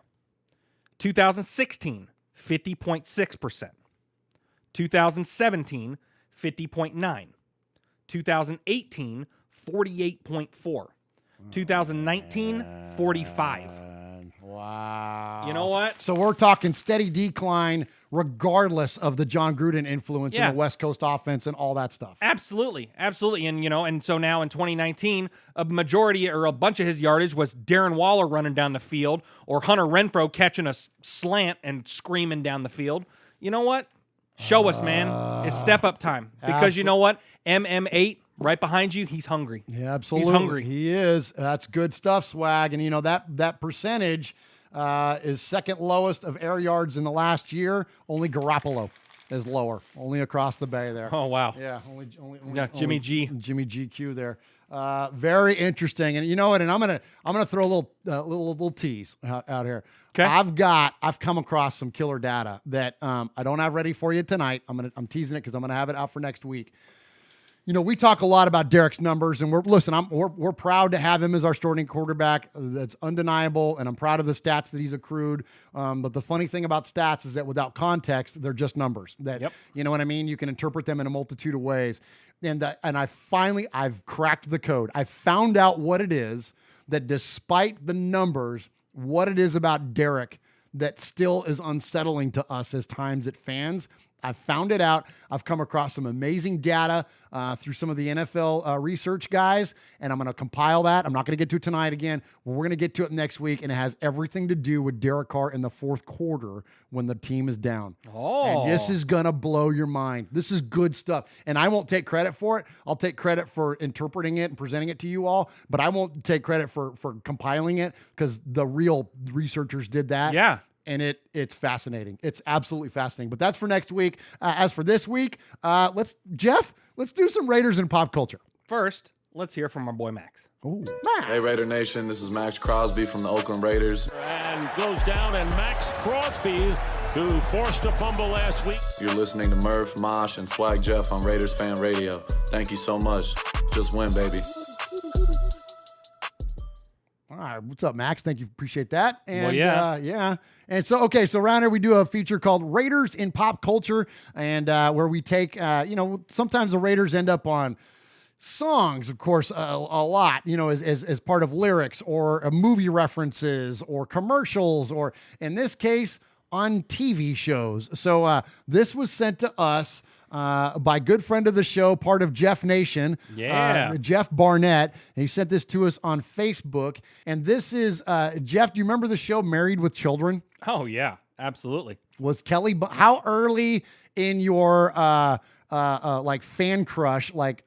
2016, 50.6%. 2017, 50.9. 2018, 48.4. 2019, 45. Wow. You know what? So we're talking steady decline regardless of the John Gruden influence in the West Coast offense and all that stuff. Absolutely. Absolutely. And, and so now in 2019, a majority or a bunch of his yardage was Darren Waller running down the field or Hunter Renfrow catching a slant and screaming down the field. You know what? Show us, man. It's step up time. Because you know what? MM8, right behind you, he's hungry. Yeah, absolutely. He's hungry. He is. That's good stuff, Swag. And, that percentage is second lowest of air yards in the last year. Only Garoppolo is lower. Only across the bay there. Oh, wow. Yeah, only Jimmy G. Jimmy GQ there. Very interesting. And you know what? And I'm gonna throw a little tease out here. Okay. I've come across some killer data that I don't have ready for you tonight. I'm teasing it because I'm gonna have it out for next week. We talk a lot about Derek's numbers, and we're proud to have him as our starting quarterback. That's undeniable, and I'm proud of the stats that he's accrued. But the funny thing about stats is that without context, they're just numbers. You know what I mean? You can interpret them in a multitude of ways. And I've cracked the code. I found out what it is that, despite the numbers, what it is about Derek that still is unsettling to us as times at fans. I've found it out. I've come across some amazing data through some of the NFL research guys, and I'm going to compile that. I'm not going to get to it tonight again. We're going to get to it next week, and it has everything to do with Derek Carr in the fourth quarter when the team is down. Oh. And this is going to blow your mind. This is good stuff, and I won't take credit for it. I'll take credit for interpreting it and presenting it to you all, but I won't take credit for compiling it because the real researchers did that. Yeah. And it's fascinating. It's absolutely fascinating. But that's for next week. As for this week, let's do some Raiders and pop culture. First, let's hear from our boy Max. Ooh, Max. Hey, Raider Nation. This is Max Crosby from the Oakland Raiders. And goes down, and Max Crosby, who forced a fumble last week. You're listening to Murph, Mosh, and Swag Jeff on Raiders Fan Radio. Thank you so much. Just win, baby. All right, what's up, Max? Thank you, appreciate that. And yeah. And so around here we do a feature called Raiders in Pop Culture, and where we take, sometimes the Raiders end up on, songs, of course, a lot, you know, as part of lyrics or movie references or commercials, or in this case, on TV shows. So this was sent to us by good friend of the show, part of Jeff Nation, Jeff Barnett. And he sent this to us on Facebook. And this is, Jeff, do you remember the show Married with Children? Oh, yeah, absolutely. Was Kelly, how early in your like fan crush, like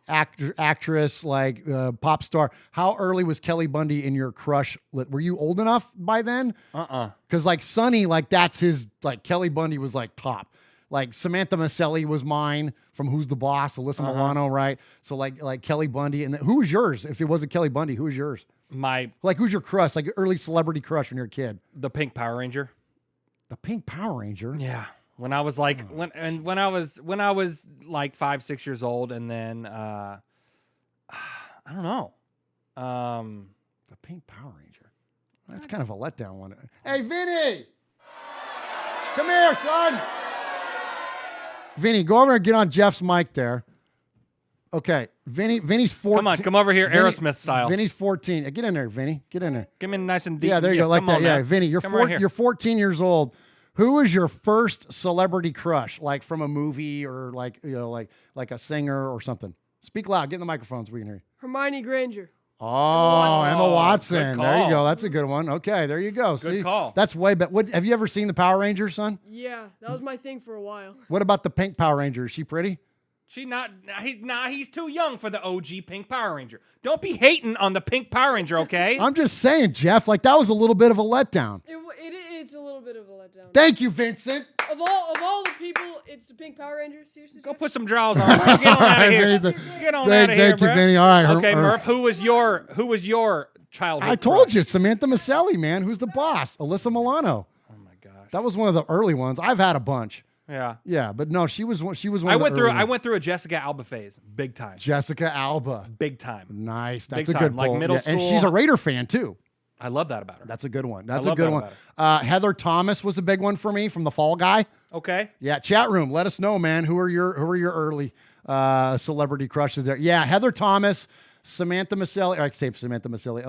actress, like pop star, how early was Kelly Bundy in your crush? Were you old enough by then? Because like Sonny, like that's his, like Kelly Bundy was like top. Like Samantha Maselli was mine from Who's the Boss, Alyssa Milano, right? So like Kelly Bundy. And who was yours? If it wasn't Kelly Bundy, who was yours? Who's your crush? Like your early celebrity crush when you were a kid? The Pink Power Ranger. The Pink Power Ranger? Yeah. When I was like, when I was like 5-6 years old, and then I don't know. The Pink Power Ranger. That's kind of a letdown one. Hey, Vinny! Come here, son! Vinny, go over and get on Jeff's mic there. Okay, Vinny's 14. Come over here, Aerosmith style. Vinny's 14. Get in there, Vinny. Get in there. Get me nice and deep. Yeah, there you go, like that. Yeah, man. Vinny, you're 14 years old. Who was your first celebrity crush, like from a movie or like, you know, like a singer or something? Speak loud. Get in the microphone so we can hear you. Hermione Granger. Oh, Emma Watson. There you go. That's a good one. Okay, there you go. Good call. That's way better. Have you ever seen the Power Rangers, son? Yeah, that was my thing for a while. What about the Pink Power Ranger? Is she pretty? He's too young for the OG Pink Power Ranger. Don't be hating on the Pink Power Ranger, okay? I'm just saying, Jeff, like that was a little bit of a letdown. It's a little bit of a letdown. Thank you, Vincent. Of all the people, it's the Pink Power Ranger. Seriously, go put some drawers on. Get on out of here. Get on out of here, Thank you, Vinny. All right. Okay, Murph. Who was your childhood? I told you, Samantha Maselli, man. Who's the boss? Alyssa Milano. Oh my gosh. That was one of the early ones. I've had a bunch. Yeah. Yeah, but no, she was one. I went through a Jessica Alba phase, big time. Jessica Alba, big time. Nice. That's big a good time. Like pull. middle school. And she's a Raider fan too. I love that about her. That's a good one. That's a good one. Heather Thomas was a big one for me from The Fall Guy. Okay. Yeah, chat room. Let us know, man. Who are your early celebrity crushes there? Yeah, Heather Thomas, Samantha Maselli. I say Samantha Maselli.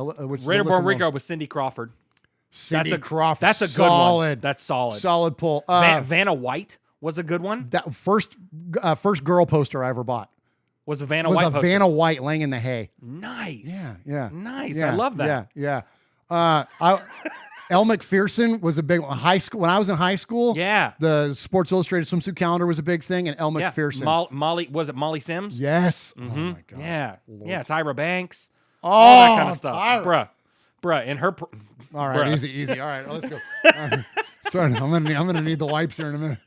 Raider Born Rico with Cindy Crawford. Cindy Crawford. That's a good one. That's solid. Solid pull. Vanna White was a good one. That first girl poster I ever bought was a Vanna White poster. Vanna White laying in the hay. Nice. Yeah. Nice. Yeah, I love that. Yeah. Elle McPherson was a big one. High school. When I was in high school, the Sports Illustrated swimsuit calendar was a big thing, and Elle McPherson. Molly, was it Molly Sims? Yes. Mm-hmm. Oh my gosh. Yeah. Lord. Yeah. Tyra Banks. Oh, all that kind of stuff. Tyra. Bruh. In her. All right. Bruh. Easy. All right. Let's go. All right. Sorry, I'm gonna need the wipes here in a minute.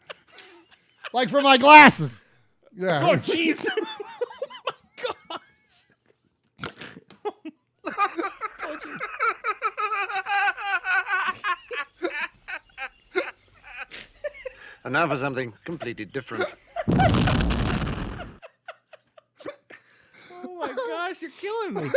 Like for my glasses. Yeah. Oh jeez. Told you. And now for something completely different. Oh my gosh, you're killing me.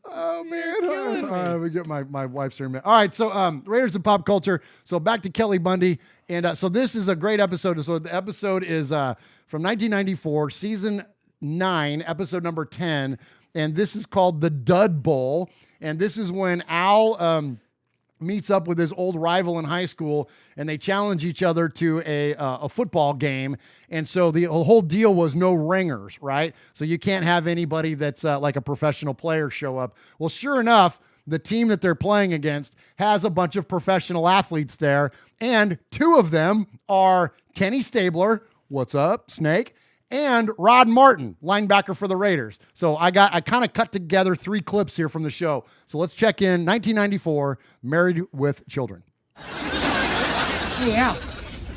Oh man. All right, we get my wife's here in a minute. All right, so Raiders and pop culture. So back to Kelly Bundy. And so this is a great episode. So the episode is from 1994, season 9, episode number 10. And this is called the Dud Bowl. And this is when Al meets up with his old rival in high school, and they challenge each other to a football game. And so the whole deal was no ringers, right? So you can't have anybody that's like a professional player show up. Well, sure enough, the team that they're playing against has a bunch of professional athletes there, and 2 of them are Kenny Stabler, what's up, Snake, and Rod Martin, linebacker for the Raiders. So I kind of cut together 3 clips here from the show. So let's check in 1994, Married with Children. Hey, Al,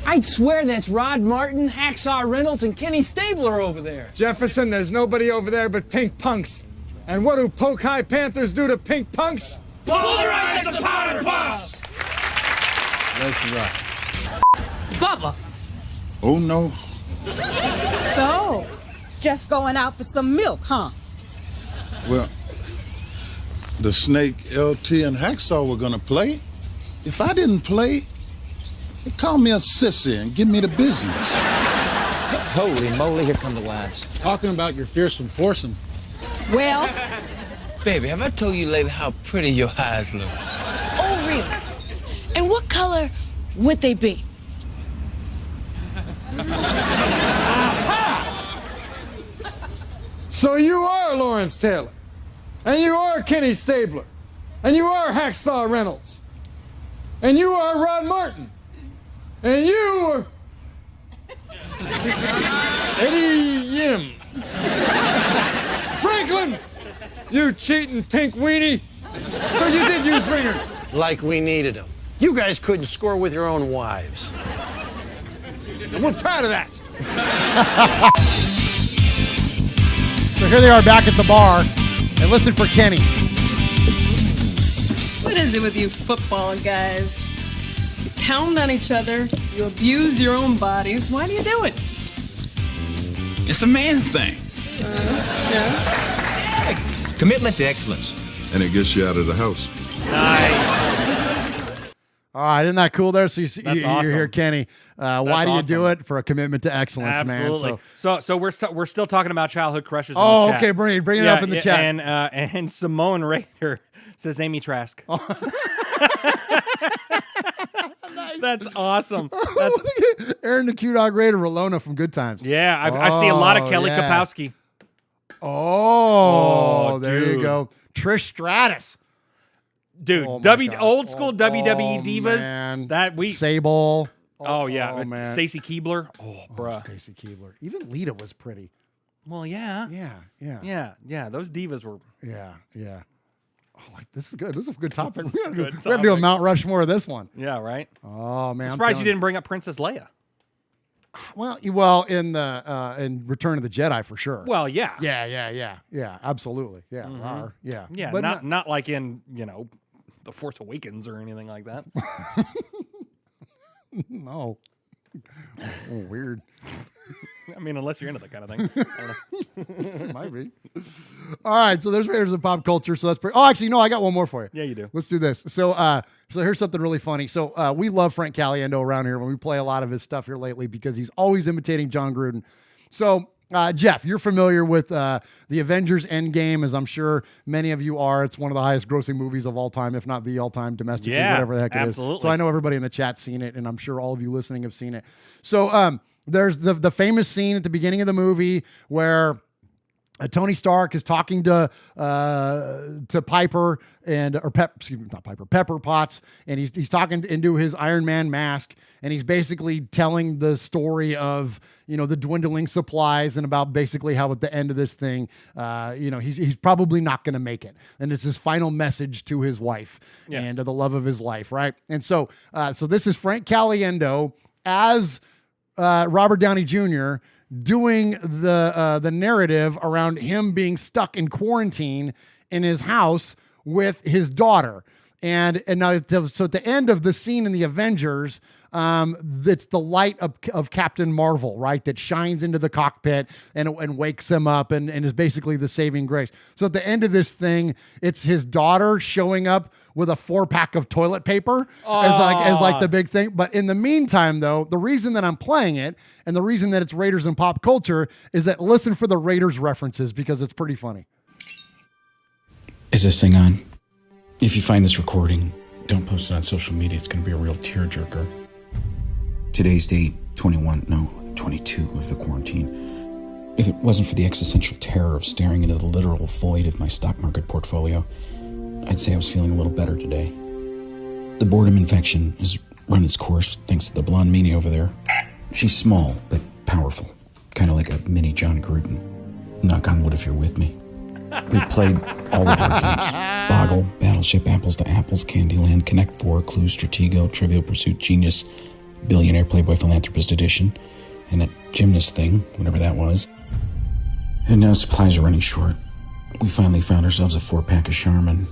I'd swear that's Rod Martin, Hacksaw Reynolds, and Kenny Stabler over there. Jefferson, there's nobody over there but pink punks. And what do Polk High Panthers do to pink punks? Polarize the powder puffs! That's right. Bubba! Oh, no. So, just going out for some milk, huh? Well, the Snake, LT, and Hacksaw were gonna play. If I didn't play, they call me a sissy and give me the business. Holy moly, here come the laughs. Talking about your fearsome foursome. Well, Baby, have I told you lately how pretty your eyes look? oh, really? And what color would they be? So you are Lawrence Taylor, and you are Kenny Stabler, and you are Hacksaw Reynolds, and you are Rod Martin, and you are Eddie Yim. Franklin, you cheating pink weenie. So you did use ringers. Like we needed them. You guys couldn't score with your own wives. And we're proud of that. So here they are back at the bar, and listen for Kenny. What is it with you football guys? You pound on each other, you abuse your own bodies. Why do you do it? It's a man's thing. Yeah. Commitment to excellence. And it gets you out of the house. All right, isn't that cool there? So you awesome. hear Kenny. Why do you do it? For a commitment to excellence, Absolutely. man. So we're still talking about childhood crushes. In Oh, the chat. okay, bring it up in the chat. And Simone Raider says Amy Trask. That's awesome. That's Aaron the Q Dog Raider Rolona from Good Times. yeah. I see a lot of Kelly Kapowski. Oh, there you dude. go. Trish Stratus. Dude, Oh my gosh. old school WWE divas. Man. That we Sable. Oh yeah, man. Stacy Keebler. Oh, bruh. Stacy Keebler. Even Lita was pretty. Well, yeah. Yeah. Those divas were. Yeah. Oh, like this is good. This is a good topic. This We is a gotta good do a topic. Mount Rushmore of this one. Yeah, right. Oh man, I'm I'm surprised you telling didn't bring up Princess Leia. Well, in the in Return of the Jedi for sure. Well, yeah. Yeah, absolutely. Yeah, rawr, yeah. Yeah, But not like in The Force Awakens or anything like that. no. Oh, weird. I mean, unless you're into that kind of thing. I don't know. It might be. All right, so there's Raiders of Pop Culture. So that's pretty. Oh, actually, no, I got one more for you. Yeah, you do. Let's do this. So, so here's something really funny. So, we love Frank Caliendo around here when we play a lot of his stuff here lately because he's always imitating John Gruden. So, Jeff, you're familiar with the Avengers Endgame, as I'm sure many of you are. It's one of the highest grossing movies of all time, if not the all-time domestic, whatever the heck it is. So I know everybody in the chat's seen it, and I'm sure all of you listening have seen it. So, there's the famous scene at the beginning of the movie where Tony Stark is talking to Piper Pepper Potts, and he's talking into his Iron Man mask, and he's basically telling the story of the dwindling supplies and about basically how at the end of this thing, he's probably not going to make it, and it's his final message to his wife and to the love of his life, right? And so this is Frank Caliendo as Robert Downey Jr. doing the narrative around him being stuck in quarantine in his house with his daughter. And now, so at the end of the scene in the Avengers, it's the light of Captain Marvel, right? That shines into the cockpit and wakes him up and is basically the saving grace. So at the end of this thing, it's his daughter showing up with a 4-pack of toilet paper as like the big thing. But in the meantime, though, the reason that I'm playing it and the reason that it's Raiders and Pop Culture is that listen for the Raiders references because it's pretty funny. Is this thing on? If you find this recording, don't post it on social media. It's going to be a real tearjerker. Today's date, 22 of the quarantine. If it wasn't for the existential terror of staring into the literal void of my stock market portfolio, I'd say I was feeling a little better today. The boredom infection has run its course thanks to the blonde meanie over there. She's small, but powerful. Kind of like a mini John Gruden. Knock on wood if you're with me. We've played all the board games. Boggle, Battleship, Apples to Apples, Candyland, Connect 4, Clues, Stratego, Trivial Pursuit, Genius, Billionaire Playboy Philanthropist Edition, and that gymnast thing, whatever that was. And now supplies are running short. We finally found ourselves a 4-pack of Charmin.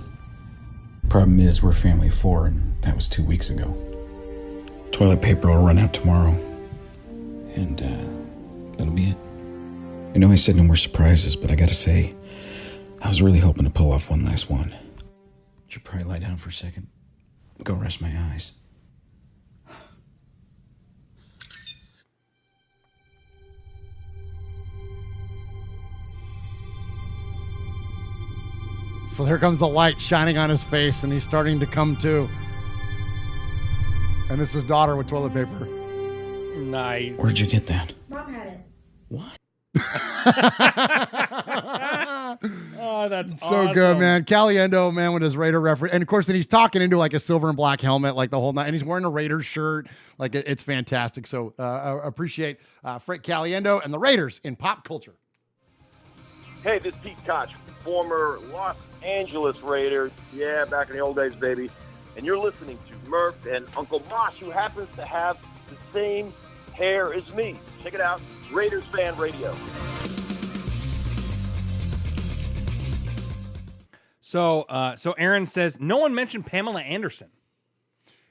Problem is, we're a family of 4, and that was 2 weeks ago. Toilet paper will run out tomorrow. And, that'll be it. I know I said no more surprises, but I gotta say, I was really hoping to pull off one last one. Should probably lie down for a second. Go rest my eyes. So here comes the light shining on his face, and he's starting to come to. And it's his daughter with toilet paper. Nice. Where'd you get that? Mom had it. What? Oh, that's so awesome. good, man. Caliendo, man, with his Raider reference. And of course, then he's talking into like a silver and black helmet like the whole night. And he's wearing a Raiders shirt. Like it's fantastic. So I appreciate Frank Caliendo and the Raiders in pop culture. Hey, this is Pete Koch, former Los Angeles Raider. Yeah, back in the old days, baby. And you're listening to Murph and Uncle Mosh, who happens to have the same hair as me. Check it out, Raiders Fan Radio. So Aaron says, no one mentioned Pamela Anderson.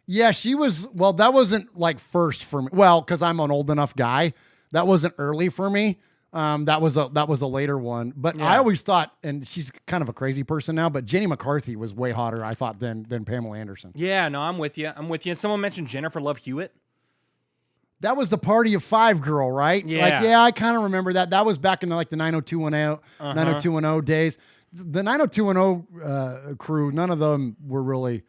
Yeah, she was, well, that wasn't like first for me. Well, because I'm an old enough guy. That wasn't early for me. That was a later one. But Yeah. I always thought, and she's kind of a crazy person now, but Jenny McCarthy was way hotter, I thought, than Pamela Anderson. Yeah, no, I'm with you. And someone mentioned Jennifer Love Hewitt. That was the Party of Five girl, right? Yeah. Like, yeah, I kind of remember that. That was back in the 90210, 90210 days. The 90210 crew, none of them were really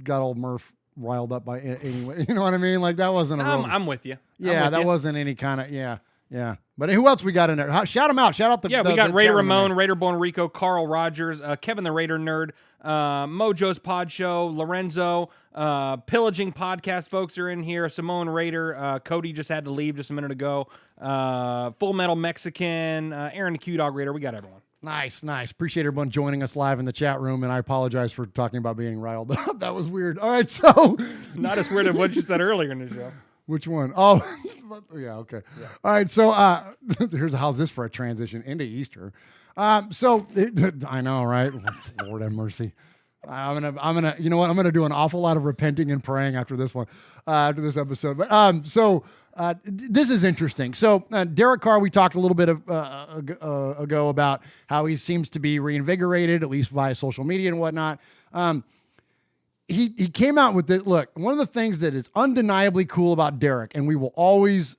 got old Murph riled up by anyway. You know what I mean? Like that wasn't a real, I'm with you. Yeah, that wasn't any kind of, yeah. But who else we got in there? Shout them out. Shout out the we got the Raider chat room Ramon, there. Raider Born Rico, Carl Rogers, Kevin the Raider Nerd, Mojo's Pod Show, Lorenzo, Pillaging Podcast folks are in here, Simone Raider, Cody just had to leave just a minute ago, Full Metal Mexican, Aaron the Q-Dog Raider, we got everyone. Nice. Appreciate everyone joining us live in the chat room, and I apologize for talking about being riled up. That was weird. All right, so. Not as weird as what you said earlier in the show. Which one? Oh, yeah, okay. Yeah. All right, so how's this for a transition into Easter? I know, right? Lord have mercy. I'm gonna, you know what? I'm gonna do an awful lot of repenting and praying after this one, after this episode. But this is interesting. So Derek Carr, we talked a little bit ago about how he seems to be reinvigorated, at least via social media and whatnot. He came out with it. Look, one of the things that is undeniably cool about Derek, and we will always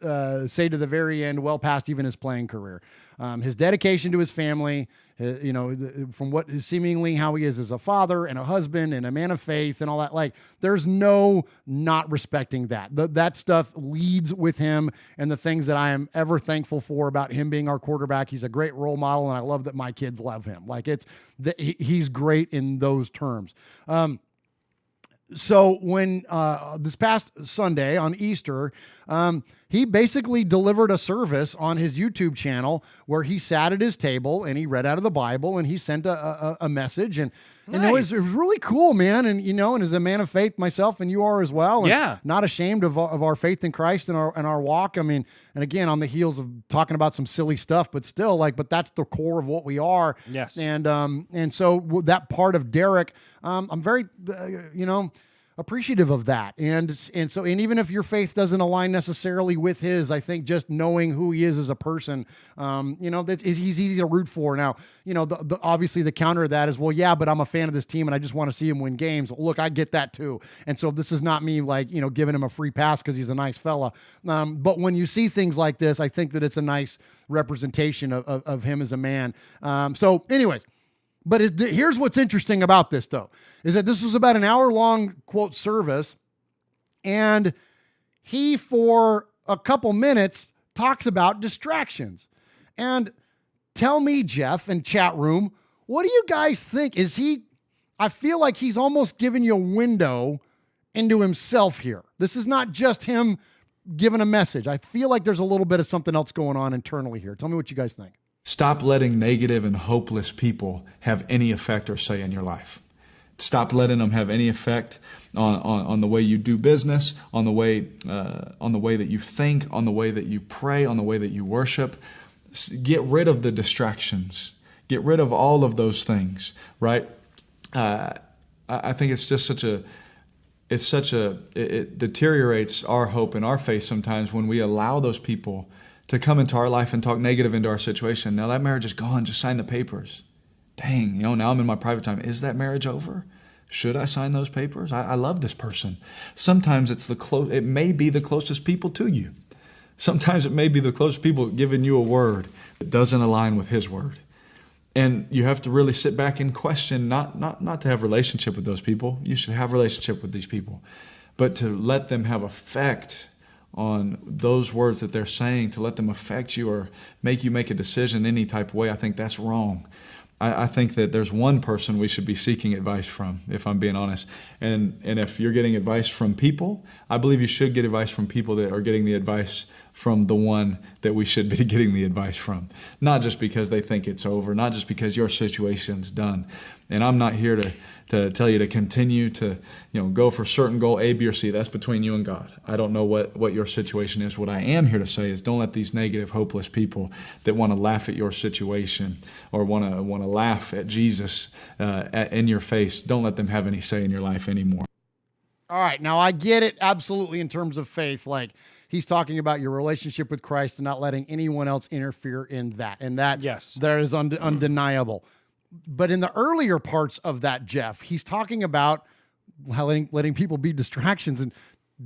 say to the very end, well past even his playing career, his dedication to his family, from what is seemingly how he is as a father and a husband and a man of faith and all that. Like, there's no not respecting that. That stuff leads with him, and the things that I am ever thankful for about him being our quarterback. He's a great role model, and I love that my kids love him. Like, he's great in those terms. So when this past Sunday on Easter, he basically delivered a service on his YouTube channel where he sat at his table and he read out of the Bible and he sent a message. And it was really cool, man. And, and as a man of faith myself, and you are as well. And yeah. Not ashamed of our faith in Christ and our walk. I mean, and again, on the heels of talking about some silly stuff, but still but that's the core of what we are. Yes. And so that part of Derek, I'm very, appreciative of that. And even if your faith doesn't align necessarily with his, I think just knowing who he is as a person, he's easy to root for. Now, obviously the counter to that is, well, yeah, but I'm a fan of this team and I just want to see him win games. Look, I get that too. And so this is not me giving him a free pass because he's a nice fella. But when you see things like this, I think that it's a nice representation of him as a man. So anyways, but here's what's interesting about this, though, is that this was about an hour-long, quote, service, and he, for a couple minutes, talks about distractions. And tell me, Jeff, and chat room, what do you guys think? I feel like he's almost giving you a window into himself here. This is not just him giving a message. I feel like there's a little bit of something else going on internally here. Tell me what you guys think. Stop letting negative and hopeless people have any effect or say in your life. Stop letting them have any effect on the way you do business, on the way that you think, on the way that you pray, on the way that you worship. Get rid of the distractions. Get rid of all of those things, right? I think it's just it deteriorates our hope and our faith sometimes when we allow those people to come into our life and talk negative into our situation. Now that marriage is gone, just sign the papers. Dang, now I'm in my private time. Is that marriage over? Should I sign those papers? I love this person. Sometimes it may be the closest people to you. Sometimes it may be the closest people giving you a word that doesn't align with his word. And you have to really sit back and question, not to have a relationship with those people. You should have a relationship with these people. But to let them have effect on those words that they're saying, to let them affect you or make you make a decision any type of way, I think that's wrong. I think that there's one person we should be seeking advice from, if I'm being honest. And if you're getting advice from people, I believe you should get advice from people that are getting the advice from the one that we should be getting the advice from. Not just because they think it's over, not just because your situation's done. And I'm not here to tell you to continue to go for certain goal A, B, or C. That's between you and God. I don't know what your situation is. What I am here to say is don't let these negative, hopeless people that want to laugh at your situation or want to laugh at Jesus in your face, don't let them have any say in your life anymore. All right. Now, I get it absolutely in terms of faith. Like, he's talking about your relationship with Christ and not letting anyone else interfere in that. And that, yes, that is undeniable. But in the earlier parts of that, Jeff, he's talking about letting people be distractions. And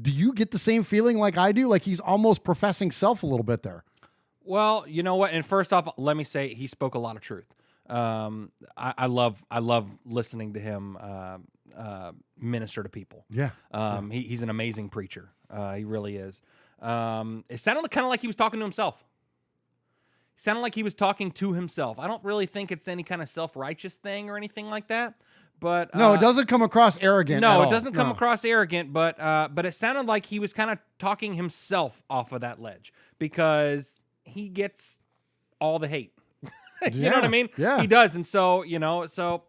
do you get the same feeling like I do? Like he's almost professing self a little bit there. Well, you know what? And first off, let me say he spoke a lot of truth. I love listening to him minister to people. Yeah. He's an amazing preacher. He really is. It sounded kind of like he was talking to himself. It sounded like he was talking to himself. I don't really think it's any kind of self-righteous thing or anything like that. But no, it doesn't come across arrogant. No, at it doesn't all. come across arrogant. But it sounded like he was kind of talking himself off of that ledge because he gets all the hate. You know what I mean? Yeah, he does. And so so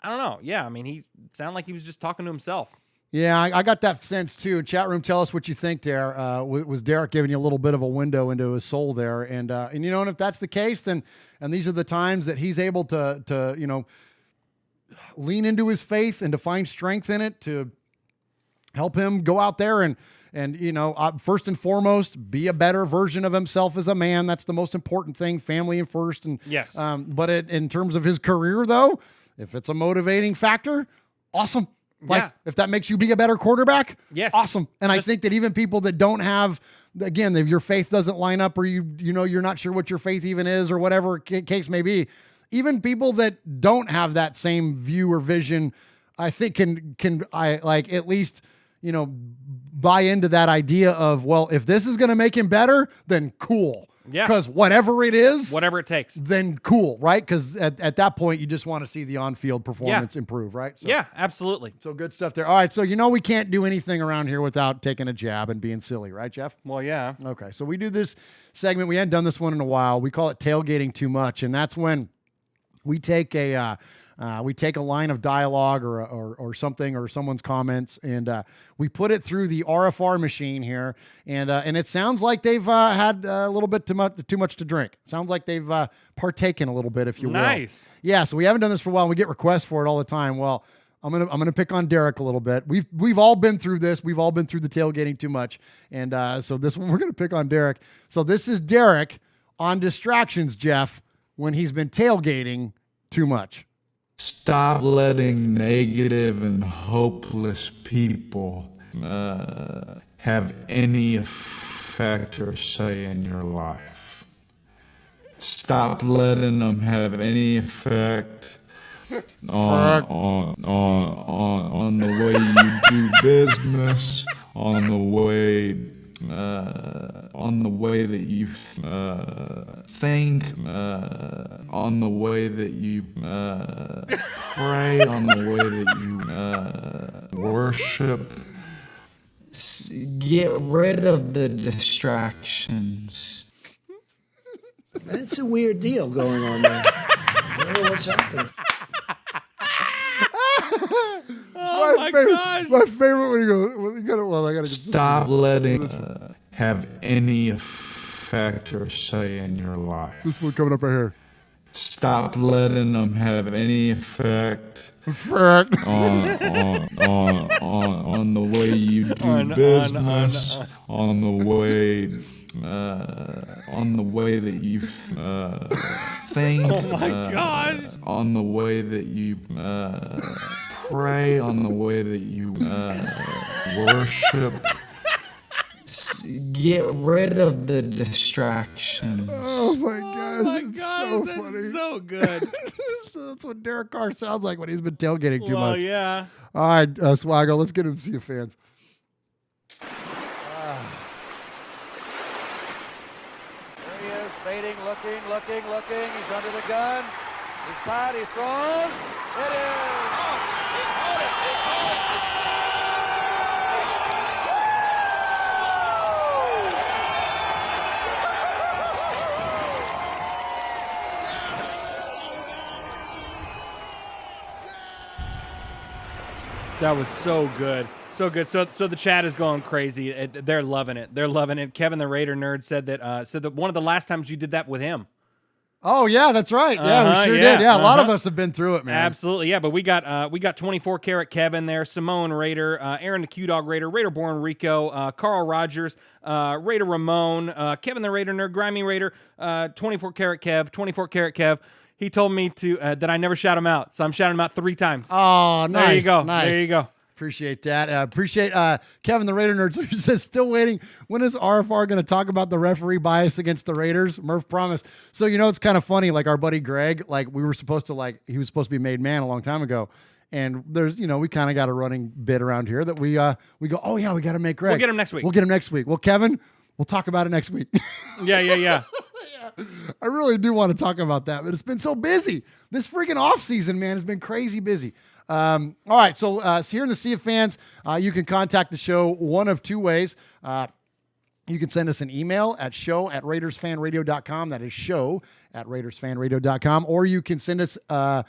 I don't know. Yeah, I mean, he sounded like he was just talking to himself. Yeah, I got that sense too. Chat room, tell us what you think there. Was Derek giving you a little bit of a window into his soul there? And and if that's the case, then and these are the times that he's able to lean into his faith and to find strength in it to help him go out there and first and foremost, be a better version of himself as a man. That's the most important thing, family and first. And yes, but in terms of his career, though, if it's a motivating factor, awesome. Like if that makes you be a better quarterback, yes, awesome. And I think that even people that don't have, again, if your faith doesn't line up, or you're not sure what your faith even is, or whatever case may be, even people that don't have that same view or vision, I think can at least buy into that idea of, well, if this is going to make him better, then cool. Yeah. Because whatever it is, whatever it takes, then cool, right? Because at that point, you just want to see the on-field performance improve, right? So, yeah, absolutely. So good stuff there. All right, so we can't do anything around here without taking a jab and being silly, right, Jeff? Well, yeah. Okay, so we do this segment. We hadn't done this one in a while. We call it tailgating too much, and that's when we take a line of dialogue or something or someone's comments, and we put it through the RFR machine here, and it sounds like they've had a little bit too much to drink. Sounds like they've partaken a little bit, if you will. Nice. Yeah. So we haven't done this for a while. And we get requests for it all the time. Well, I'm gonna pick on Derek a little bit. We've all been through this. We've all been through the tailgating too much, and so this one we're gonna pick on Derek. So this is Derek on distractions, Jeff, when he's been tailgating too much. Stop letting negative and hopeless people have any effect or say in your life. Stop letting them have any effect on the way you do business, on the way that you think, on the way that you pray, on the way that you worship. Get rid of the distractions. That's a weird deal going on there. I don't know what's happening. Oh gosh. My favorite when you go, I gotta stop letting have any effect or say in your life. This one coming up right here. Stop letting them have any effect on the way you do business, on the way that you think. Oh my God! On the way that you pray, on the way that you worship. Get rid of the distractions. Oh my gosh! Oh my it's gosh. so funny. So good. That's what Derek Carr sounds like when he's been tailgating too Well, much. yeah. All right, Swaggo, let's get into Sea of Fans. There he is, fading, looking. He's under the gun. He's tied, he throws. It is. That was so good. So good. So the chat is going crazy. They're loving it. They're loving it. Kevin the Raider nerd said that one of the last times you did that with him. Oh yeah, that's right. Yeah, we sure did. Yeah, a lot of us have been through it, man. Absolutely. Yeah, but we got 24 karat Kevin there, Simone Raider, Aaron the Q Dog Raider, Raider Born Rico, Carl Rogers, Raider Ramon, Kevin the Raider nerd, Grimy Raider, 24 karat Kev. He told me to that I never shout him out, so I'm shouting him out 3 times. Oh, nice. There you go. Nice. There you go. Appreciate that. Appreciate Kevin the Raider nerd. He says, still waiting. When is RFR going to talk about the referee bias against the Raiders? Murph promised. So, it's kind of funny. Like our buddy Greg, like we were supposed to he was supposed to be made man a long time ago. And there's, we kind of got a running bit around here that we go, oh yeah, we got to make Greg. We'll get him next week. Well, Kevin, we'll talk about it next week. Yeah. I really do want to talk about that, but it's been so busy. This freaking off season, man, has been crazy busy. All right, so here in the Sea of Fans, you can contact the show one of 2 ways. You can send us an email at show@RaidersFanRadio.com. That is show@RaidersFanRadio.com. Or you can send us, what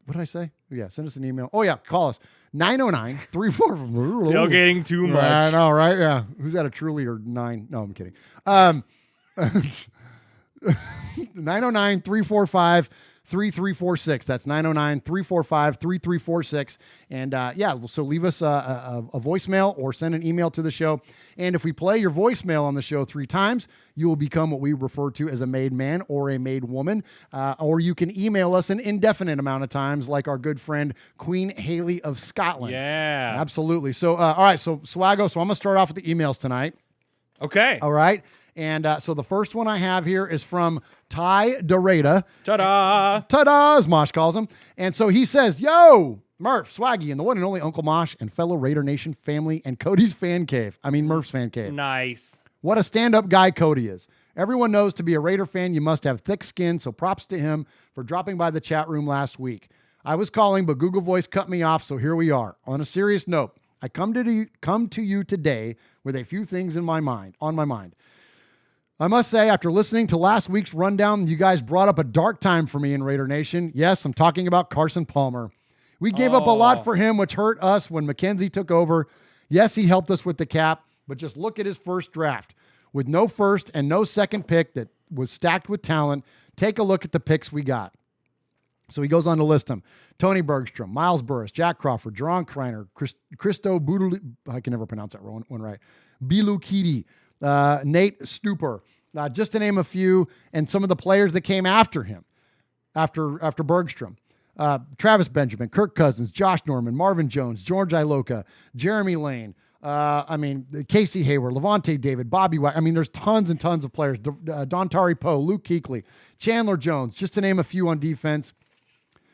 did I say? Yeah, send us an email. Oh, yeah, call us. 909-34... Tailgating too much. I know, right? Yeah. Who's that, a truly or 9? No, I'm kidding. 909-345-3346. That's 909-345-3346. And so leave us a voicemail or send an email to the show. And if we play your voicemail on the show 3 times, you will become what we refer to as a made man or a made woman. Or you can email us an indefinite amount of times, like our good friend Queen Haley of Scotland. Yeah. Absolutely. So, all right. So, Swaggo, so I'm going to start off with the emails tonight. Okay. All right. And so the first one I have here is from Derrida. Ta-da! Ta-da, as Mosh calls him. And so he says, yo, Murph, Swaggy, and the one and only Uncle Mosh and fellow Raider Nation family and Cody's fan cave. I mean, Murph's fan cave. Nice. What a stand-up guy Cody is. Everyone knows to be a Raider fan, you must have thick skin, so props to him for dropping by the chat room last week. I was calling, but Google Voice cut me off, so here we are. On a serious note, I come to you today with a few things on my mind. I must say, after listening to last week's rundown, you guys brought up a dark time for me in Raider Nation. Yes, I'm talking about Carson Palmer. We gave up a lot for him, which hurt us when McKenzie took over. Yes, he helped us with the cap, but just look at his first draft. With no first and no second pick that was stacked with talent, take a look at the picks we got. So he goes on to list them. Tony Bergstrom, Miles Burris, Jack Crawford, Jerron Kreiner, Christo Buduli, I can never pronounce that one right, Bilukidi, Nate Stuper, just to name a few, and some of the players that came after him, after Bergstrom. Travis Benjamin, Kirk Cousins, Josh Norman, Marvin Jones, George Iloka, Jeremy Lane, Casey Hayward, Levante David, Bobby White. I mean, there's tons and tons of players. Dontari Poe, Luke Kuechly, Chandler Jones, just to name a few on defense.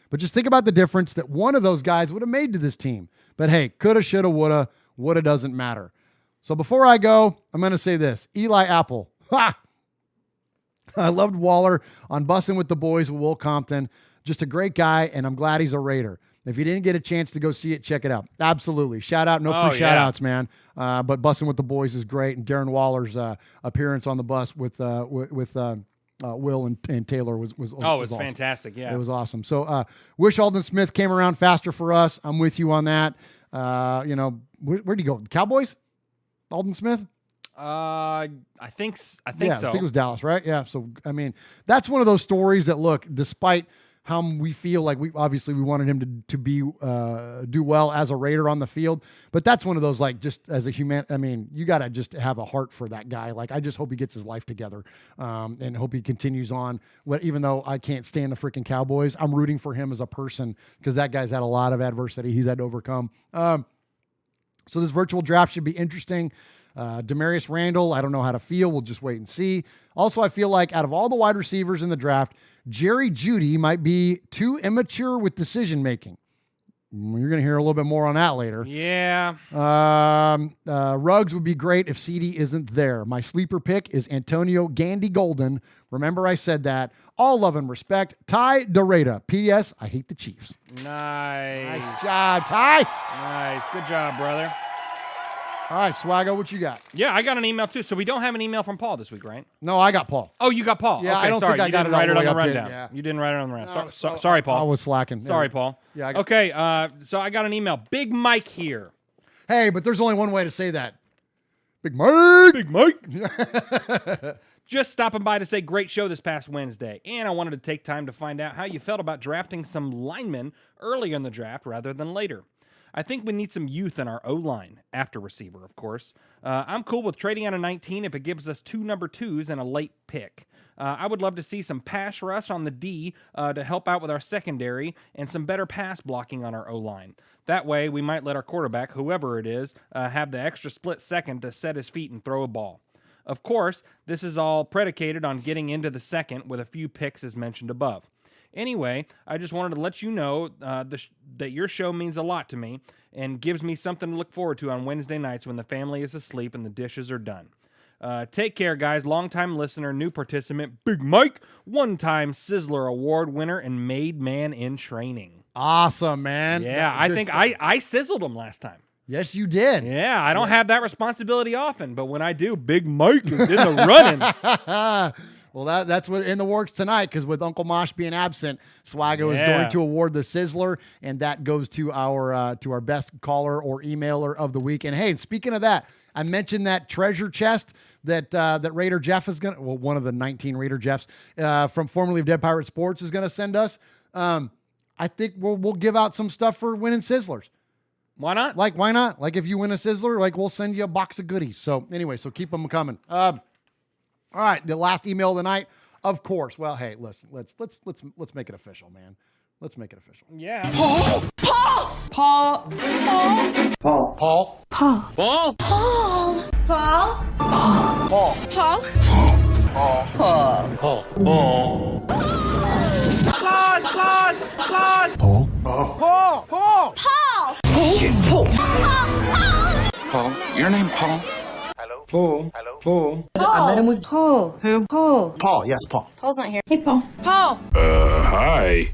But just think about the difference that one of those guys would have made to this team. But hey, coulda, shoulda, woulda doesn't matter. So before I go, I'm going to say this. Eli Apple. Ha! I loved Waller on Bussin' with the Boys with Will Compton. Just a great guy, and I'm glad he's a Raider. If you didn't get a chance to go see it, check it out. Absolutely. Shout out. No free shout outs, man. But Bussin' with the Boys is great. And Darren Waller's appearance on the bus with Will and Taylor was awesome. Fantastic. Yeah. It was awesome. So wish Alden Smith came around faster for us. I'm with you on that. Where'd he go? Cowboys? Alden Smith? I think so. I think it was Dallas, right? Yeah. So, I mean, that's one of those stories that, look, despite how we feel like we wanted him to be do well as a Raider on the field, but that's one of those, like, just as a human, I mean, you got to just have a heart for that guy. Like, I just hope he gets his life together and hope he continues on. Even though I can't stand the freaking Cowboys, I'm rooting for him as a person because that guy's had a lot of adversity he's had to overcome. So this virtual draft should be interesting. Demarius Randall, I don't know how to feel. We'll just wait and see. Also, I feel like out of all the wide receivers in the draft, Jerry Jeudy might be too immature with decision making. You're going to hear a little bit more on that later. Yeah. Ruggs would be great if CD isn't there. My sleeper pick is Antonio Gandy Golden. Remember I said that. All love and respect. Ty Derrida. P.S. I hate the Chiefs. Nice. Nice job, Ty. Nice. Good job, brother. All right, Swaggo, what you got? Yeah, I got an email too. So we don't have an email from Paul this week, right? No, I got Paul. Oh, you got Paul. Yeah, okay, I don't sorry. think I You got didn't it all write the it on way the up, rundown. yeah. You didn't write it on the rundown. No, Sorry, Paul. I was slacking. Sorry, Paul. Yeah. Okay, so I got an email. Big Mike here. Hey, but there's only one way to say that. Big Mike. Big Mike. Just stopping by to say great show this past Wednesday, and I wanted to take time to find out how you felt about drafting some linemen early in the draft rather than later. I think we need some youth in our O-line, after receiver, of course. I'm cool with trading out a 19 if it gives us 2 number 2s and a late pick. I would love to see some pass rush on the D to help out with our secondary and some better pass blocking on our O-line. That way, we might let our quarterback, whoever it is, have the extra split second to set his feet and throw a ball. Of course, this is all predicated on getting into the second with a few picks as mentioned above. Anyway, I just wanted to let you know that your show means a lot to me and gives me something to look forward to on Wednesday nights when the family is asleep and the dishes are done. Take care, guys. Longtime listener, new participant, Big Mike, one-time Sizzler Award winner and made man in training. Awesome, man. Yeah, I think I sizzled him last time. Yes, you did. Yeah, I don't have that responsibility often, but when I do, Big Mike is in the running. Well, that's what in the works tonight, because with Uncle Mosh being absent, Swaggo is going to award the Sizzler, and that goes to our best caller or emailer of the week. And hey, speaking of that, I mentioned that treasure chest that Raider Jeff is going to, well, one of the 19 Raider Jeffs from formerly of Dead Pirate Sports is going to send us. I think we'll give out some stuff for winning Sizzlers. Why not? Like, why not? Like, if you win a Sizzler, like, we'll send you a box of goodies. So anyway, so keep them coming. All right, the last email of the night, of course. Well, hey, listen, let's make it official, man. Let's make it official. Yeah. Paul! Paul! Paul! Paul! Paul. Paul. Paul! Paul? Paul! Paul! Paul. Paul! Paul. Paul! Paul. Paul! Claude! Claude! Claude! Paul. Paul! Paul! Paul! Paul! Paul! Paul? Your name Paul? Paul. Hello. Paul. I met him with Paul. Who? Paul. Paul. Yes, Paul. Paul's not here. Hey, Paul. Paul. Hi.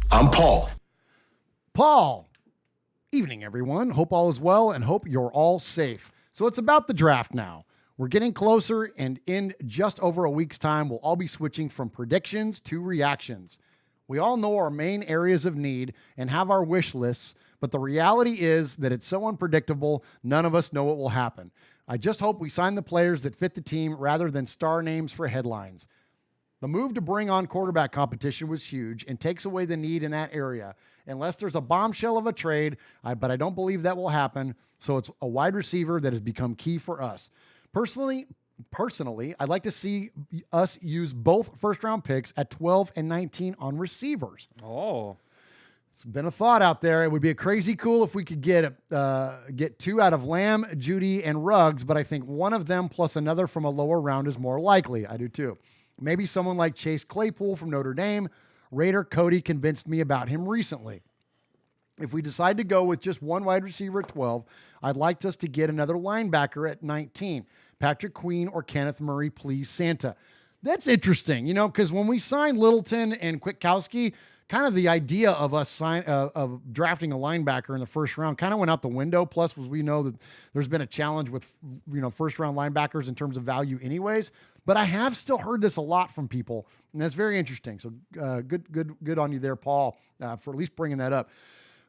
I'm Paul. Paul. Evening, everyone. Hope all is well and hope you're all safe. So it's about the draft now. We're getting closer, and in just over a week's time, we'll all be switching from predictions to reactions. We all know our main areas of need and have our wish lists, but the reality is that it's so unpredictable, none of us know what will happen. I just hope we sign the players that fit the team rather than star names for headlines. The move to bring on quarterback competition was huge and takes away the need in that area, unless there's a bombshell of a trade, but I don't believe that will happen, so it's a wide receiver that has become key for us. Personally, I'd like to see us use both first-round picks at 12 and 19 on receivers. Oh. It's been a thought out there. It would be a crazy cool if we could get 2 out of Lamb, Jeudy, and Ruggs, but I think one of them plus another from a lower round is more likely. I do too. Maybe someone like Chase Claypool from Notre Dame. Raider Cody convinced me about him recently. If we decide to go with just one wide receiver at 12, I'd like us to get another linebacker at 19. Patrick Queen or Kenneth Murray, please, Santa. That's interesting, because when we signed Littleton and Kwiatkowski, kind of the idea of us of drafting a linebacker in the first round kind of went out the window. Plus, we know that there's been a challenge with first round linebackers in terms of value, anyways. But I have still heard this a lot from people, and that's very interesting. So good on you there, Paul, for at least bringing that up.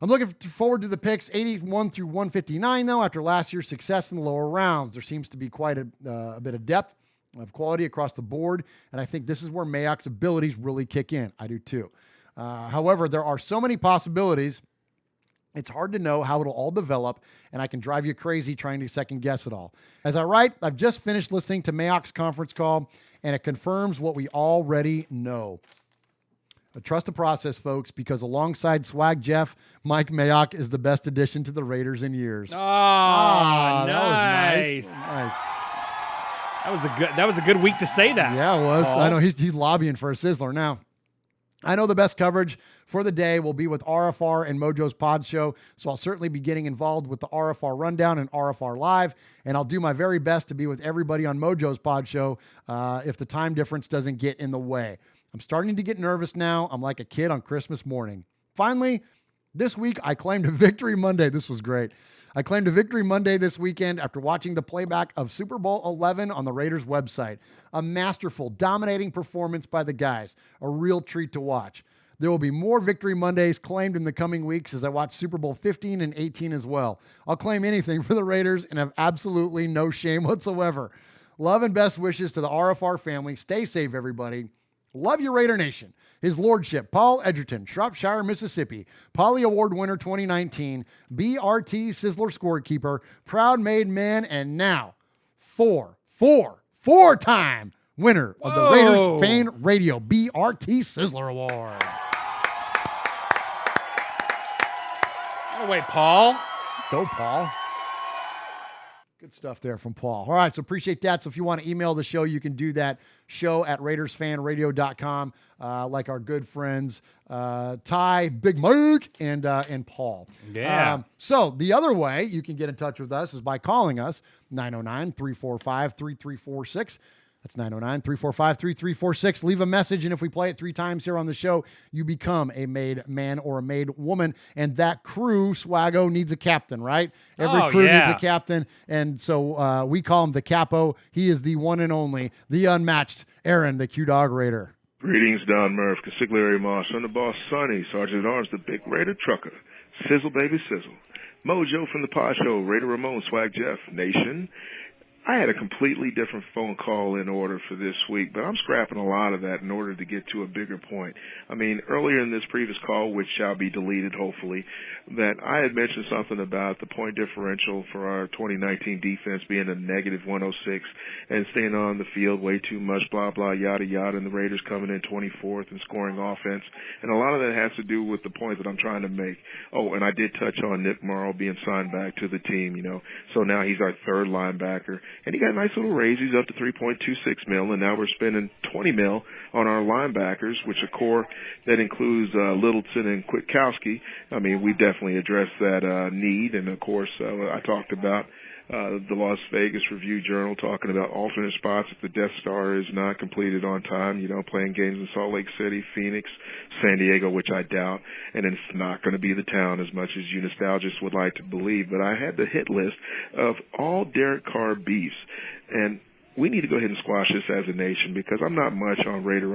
I'm looking forward to the picks 81 through 159, though. After last year's success in the lower rounds, there seems to be quite a bit of depth of quality across the board, and I think this is where Mayock's abilities really kick in. I do too. However, there are so many possibilities, it's hard to know how it'll all develop, and I can drive you crazy trying to second guess it all. As I write, I've just finished listening to Mayock's conference call, and it confirms what we already know. Trust the process, folks, because alongside Swag Jeff, Mike Mayock is the best addition to the Raiders in years. Oh, That nice. was nice. That was a good week to say that. Yeah, it was. Paul. I know he's lobbying for a sizzler now. I know the best coverage for the day will be with RFR and Mojo's Pod Show, so I'll certainly be getting involved with the RFR Rundown and RFR Live, and I'll do my very best to be with everybody on Mojo's Pod Show if the time difference doesn't get in the way. I'm starting to get nervous now. I'm like a kid on Christmas morning. Finally, this week I claimed a Victory Monday. This was great. I claimed a Victory Monday this weekend after watching the playback of Super Bowl 11 on the Raiders website. A masterful, dominating performance by the guys. A real treat to watch. There will be more Victory Mondays claimed in the coming weeks as I watch Super Bowl 15 and 18 as well. I'll claim anything for the Raiders and have absolutely no shame whatsoever. Love and best wishes to the RFR family. Stay safe, everybody. Love you, Raider Nation. His Lordship, Paul Edgerton, Shropshire, Mississippi, Polly Award winner 2019, BRT Sizzler scorekeeper, proud made man, and now four-time winner of the Raiders Fan Radio BRT Sizzler Award. Oh, wait, Paul. Go, Paul. Good stuff there from Paul. All right, so appreciate that. So if you want to email the show, you can do that, show@RaidersFanRadio.com, like our good friends Ty, Big Mike, and Paul. Yeah. So the other way you can get in touch with us is by calling us, 909-345-3346. That's 909-345-3346. Leave a message, and if we play it 3 times here on the show, you become a made man or a made woman. And that crew, Swaggo, needs a captain, right? Every crew needs a captain. And so we call him the Capo. He is the one and only, the unmatched Aaron, the Q-Dog Raider. Greetings, Don Murph, Consigliere Moss, Underboss Sonny, Sergeant at Arms, the Big Raider Trucker, Sizzle Baby Sizzle, Mojo from the Pod Show, Raider Ramon, Swag Jeff, Nation. I had a completely different phone call in order for this week, but I'm scrapping a lot of that in order to get to a bigger point. I mean, earlier in this previous call, which shall be deleted hopefully, that I had mentioned something about the point differential for our 2019 defense being a negative 106 and staying on the field way too much, blah, blah, yada, yada, and the Raiders coming in 24th and scoring offense. And a lot of that has to do with the point that I'm trying to make. Oh, and I did touch on Nick Morrow being signed back to the team, you know, so now he's our third linebacker. And he got a nice little raise. He's up to $3.26 million, and now we're spending $20 million on our linebackers, which a core that includes Littleton and Kwiatkowski. I mean, we definitely addressed that need, and of course, I talked about the Las Vegas Review-Journal talking about alternate spots if the Death Star is not completed on time, you know, playing games in Salt Lake City, Phoenix, San Diego, which I doubt, and it's not going to be the town as much as you nostalgists would like to believe. But I had the hit list of all Derek Carr beefs, and we need to go ahead and squash this as a nation, because I'm not much on Raider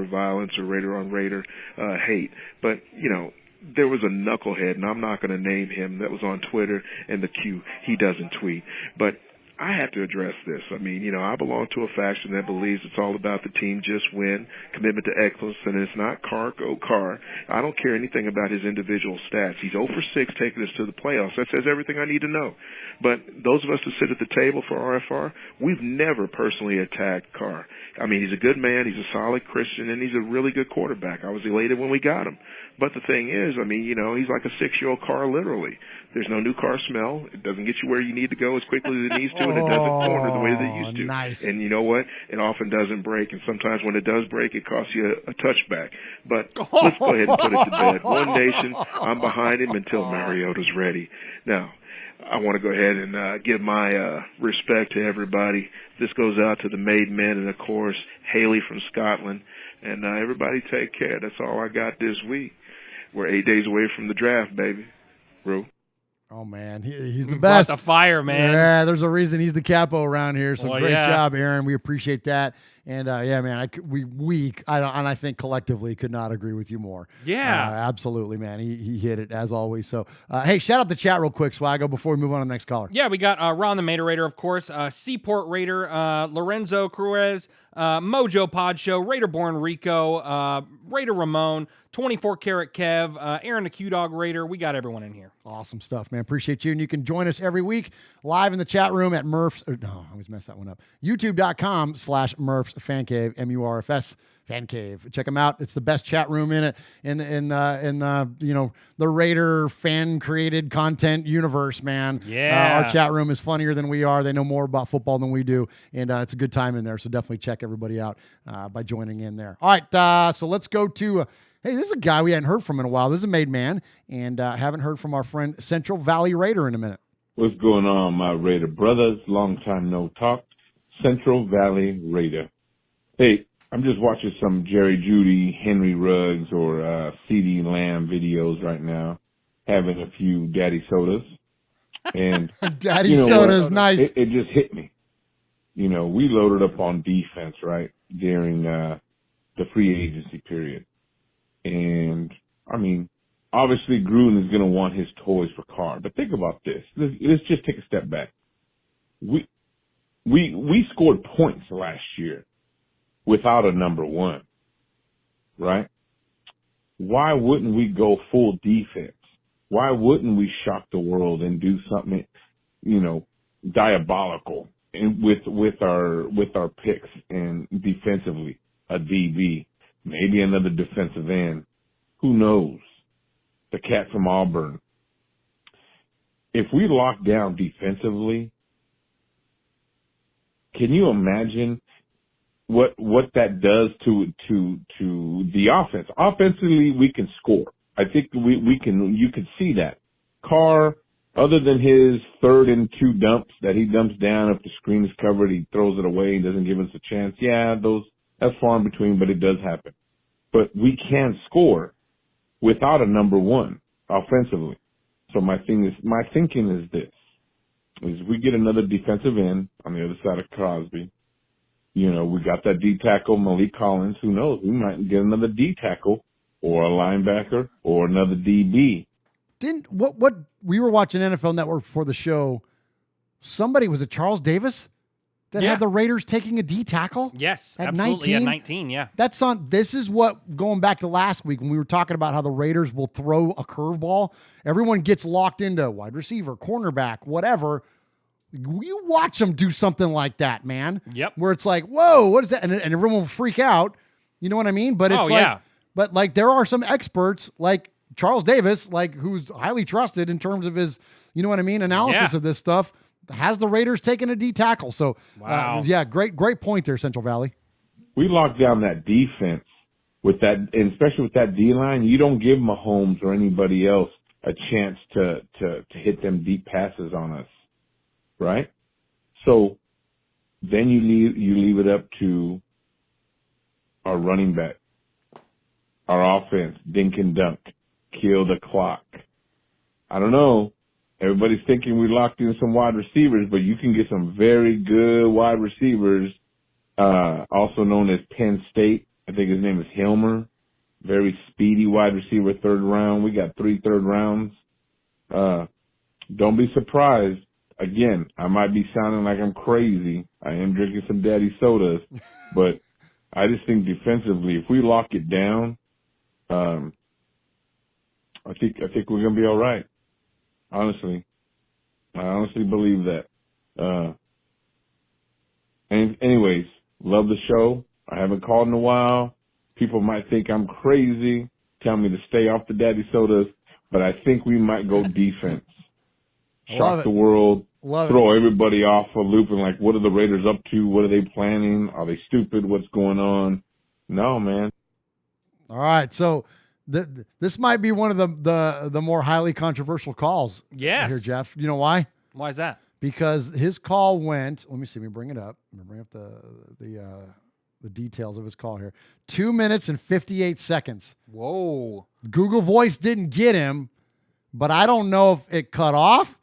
violence or Raider on Raider hate, but, you know, there was a knucklehead, and I'm not going to name him, that was on Twitter, and the Q, he doesn't tweet. But I have to address this. I mean, you know, I belong to a faction that believes it's all about the team just win, commitment to excellence, and it's not Carr, go Carr. I don't care anything about his individual stats. He's 0 for 6 taking us to the playoffs. That says everything I need to know. But those of us that sit at the table for RFR, we've never personally attacked Carr. I mean, he's a good man, he's a solid Christian, and he's a really good quarterback. I was elated when we got him. But the thing is, I mean, you know, he's like a 6-year-old car, literally. There's no new car smell. It doesn't get you where you need to go as quickly as it needs to, and it doesn't corner the way that it used to. Nice. And you know what? It often doesn't break, and sometimes when it does break, it costs you a touchback. But let's go ahead and put it to bed. One nation, I'm behind him until Mariota's ready. Now, I want to go ahead and give my respect to everybody. This goes out to the made men and, of course, Haley from Scotland. And everybody take care. That's all I got this week. We're 8 days away from the draft, baby. Rue. Oh, man, he's the Brought best. the fire, man. Yeah, there's a reason he's the Capo around here. So Well, great yeah. job, Aaron. We appreciate that. And yeah, man, I think collectively could not agree with you more. Yeah. Absolutely, man. He hit it as always. So, hey, shout out the chat real quick, Swaggo, before we move on to the next caller. Yeah, we got Ron the Mater Raider, of course, Seaport Raider, Lorenzo Cruz, Mojo Pod Show, Raider Born Rico, Raider Ramon, 24 Karat Kev, Aaron the Q-Dog Raider. We got everyone in here. Awesome stuff, man. Appreciate you. And you can join us every week live in the chat room at Murph's. I always mess that one up. YouTube.com/Murph's Murph's Fan Cave, MURFS Fan Cave. Check them out. It's the best chat room in it in the Raider fan created content universe, man. Yeah. Our chat room is funnier than we are. They know more about football than we do, and it's a good time in there. So definitely check everybody out by joining in there. All right, so let's go to. Hey, this is a guy we hadn't heard from in a while. This is a made man, and haven't heard from our friend Central Valley Raider in a minute. What's going on, my Raider brothers? Long time no talk. Central Valley Raider. Hey, I'm just watching some Jerry Judy, Henry Ruggs, or C.D. Lamb videos right now, having a few daddy sodas. And Daddy soda's nice. It just hit me. We loaded up on defense, right, during the free agency period. And, obviously Gruden is going to want his toys for Carr. But think about this. Let's just take a step back. We scored points last year without a number one, right? Why wouldn't we go full defense? Why wouldn't we shock the world and do something, diabolical with our picks and defensively, a DB, maybe another defensive end, who knows? The cat from Auburn. If we lock down defensively, can you imagine what that does to the offense? Offensively, we can score. I think you can see that. Carr, other than his 3rd and 2 dumps that he dumps down, if the screen is covered, he throws it away and doesn't give us a chance. Yeah, that's far in between, but it does happen. But we can score without a number one offensively. So my thinking is this, is we get another defensive end on the other side of Crosby. We got that D tackle, Malik Collins. Who knows? We might get another D tackle or a linebacker or another DB. What we were watching NFL Network before the show. Somebody, was it Charles Davis that had the Raiders taking a D tackle? Yes, at absolutely. 19? At 19, yeah. This is what, going back to last week when we were talking about how the Raiders will throw a curveball. Everyone gets locked into wide receiver, cornerback, whatever. You watch them do something like that, man. Yep. Where it's like, whoa, what is that? And everyone will freak out. You know what I mean? But it's there are some experts like Charles Davis, who's highly trusted in terms of his, analysis of this stuff, has the Raiders taking a D tackle. So, wow. Great point there, Central Valley. We lock down that defense with that, and especially with that D line. You don't give Mahomes or anybody else a chance to hit them deep passes on us, right? So then you leave it up to our running back, our offense, dink and dunk, kill the clock. I don't know. Everybody's thinking we locked in some wide receivers, but you can get some very good wide receivers, also known as Penn State. I think his name is Hilmer. Very speedy wide receiver, 3rd round. We got 3 third rounds. Don't be surprised. Again, I might be sounding like I'm crazy. I am drinking some daddy sodas, but I just think defensively, if we lock it down, I think we're gonna be all right. Honestly, I honestly believe that. Anyways, love the show. I haven't called in a while. People might think I'm crazy, tell me to stay off the daddy sodas, but I think we might go defense. Shock the world, throw everybody off a loop and like, what are the Raiders up to? What are they planning? Are they stupid? What's going on? No, man. All right, so this might be one of the more highly controversial calls. Yes. Here, Jeff. You know why? Why is that? Because his call went. Let me see. Let me bring it up. I'm gonna bring up the details of his call here. 2 minutes and 58 seconds. Whoa. Google Voice didn't get him, but I don't know if it cut off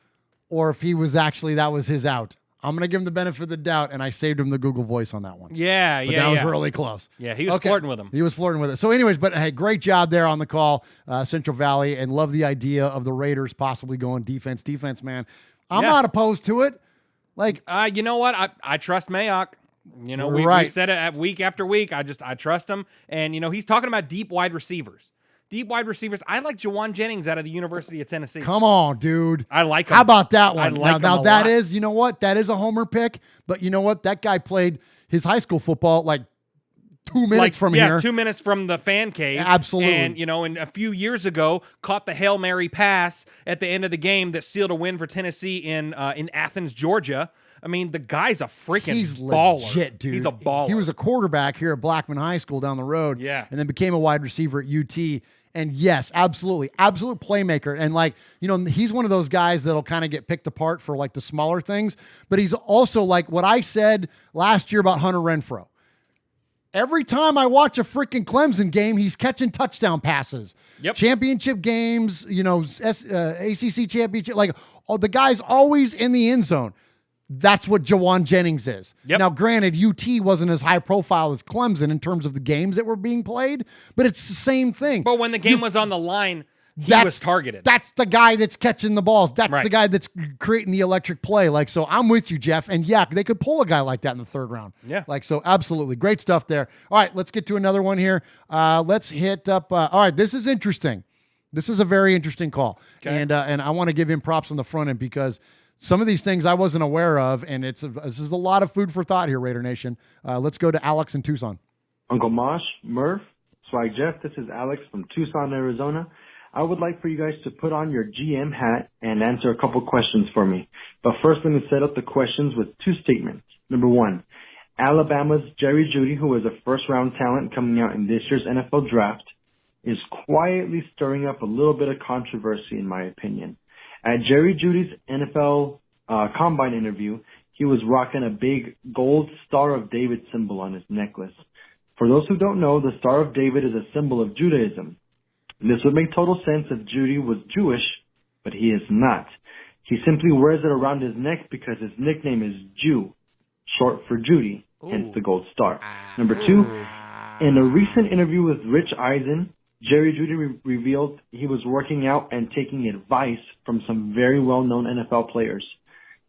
or if he was actually, that was his out. I'm going to give him the benefit of the doubt, and I saved him the Google Voice on that one. Yeah, but that was really close. Yeah, he was flirting with him. He was flirting with it. So anyways, but hey, great job there on the call, Central Valley, and love the idea of the Raiders possibly going defense, man. I'm not opposed to it. Like, you know what? I trust Mayock. You know, we said it week after week. I trust him. And, he's talking about deep wide receivers. Deep wide receivers. I like Jawan Jennings out of the University of Tennessee. Come on, dude. I like him. How about that one? I like now him that a lot. is, you know what? That is a homer pick. But you know what? That guy played. his high school football like 2 minutes from here. 2 minutes from the fan cave. Absolutely. And, and a few years ago, caught the Hail Mary pass at the end of the game that sealed a win for Tennessee in Athens, Georgia. I mean, the guy's a freaking baller. Legit, dude. He's a baller. He was a quarterback here at Blackman High School down the road. Yeah. And then became a wide receiver at UT. And yes, absolutely. Absolute playmaker. And like, he's one of those guys that'll kind of get picked apart for like the smaller things. But he's also like what I said last year about Hunter Renfrow. Every time I watch a freaking Clemson game, he's catching touchdown passes. Yep. Championship games, ACC championship, like the guy's always in the end zone. That's what Jawan Jennings is. Yep. Now, granted, UT wasn't as high profile as Clemson in terms of the games that were being played, but it's the same thing. But when the game was on the line, he was targeted. That's the guy that's catching the balls. That's Right. the guy that's creating the electric play. Like, so I'm with you, Jeff. And yeah, they could pull a guy like that in the third round. Yeah. Like, so absolutely. Great stuff there. All right, let's get to another one here. Let's hit up. All right, this is interesting. This is a very interesting call. Okay. And I want to give him props on the front end because some of these things I wasn't aware of, and this is a lot of food for thought here, Raider Nation. Let's go to Alex in Tucson. Uncle Mosh, Murph, Swag Jeff, this is Alex from Tucson, Arizona. I would like for you guys to put on your GM hat and answer a couple questions for me. But first, let me set up the questions with two statements. Number one, Alabama's Jerry Jeudy, who is a first-round talent coming out in this year's NFL draft, is quietly stirring up a little bit of controversy, in my opinion. At Jerry Jeudy's NFL Combine interview, he was rocking a big gold Star of David symbol on his necklace. For those who don't know, the Star of David is a symbol of Judaism. This would make total sense if Jeudy was Jewish, but he is not. He simply wears it around his neck because his nickname is Jew, short for Judy, hence the gold star. Number two, in a recent interview with Rich Eisen, Jerry Jeudy revealed he was working out and taking advice from some very well-known NFL players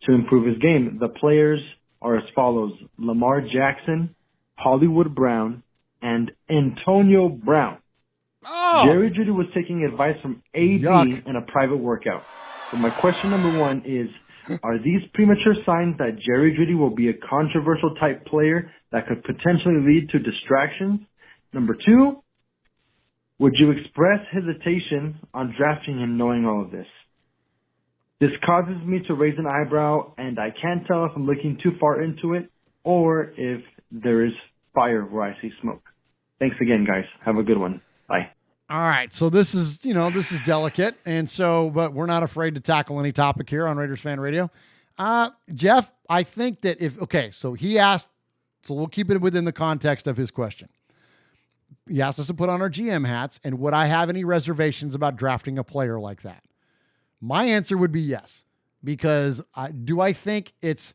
to improve his game. The players are as follows: Lamar Jackson, Hollywood Brown, and Antonio Brown. Oh. Jerry Jeudy was taking advice from AD in a private workout. So my question number one is, are these premature signs that Jerry Jeudy will be a controversial type player that could potentially lead to distractions? Number two, would you express hesitation on drafting him knowing all of this? This causes me to raise an eyebrow, and I can't tell if I'm looking too far into it or if there is fire where I see smoke. Thanks again, guys. Have a good one. Bye. All right. So this is delicate. And so, but we're not afraid to tackle any topic here on Raiders Fan Radio. Jeff, I think that so he asked, so we'll keep it within the context of his question. He asked us to put on our GM hats, and would I have any reservations about drafting a player like that? My answer would be yes, because do I think it's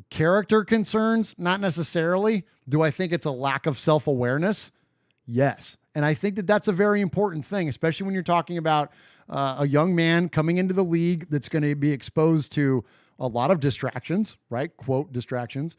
character concerns? Not necessarily. Do I think it's a lack of self-awareness? Yes. And I think that that's a very important thing, especially when you're talking about a young man coming into the league that's going to be exposed to a lot of distractions, right? Quote, distractions.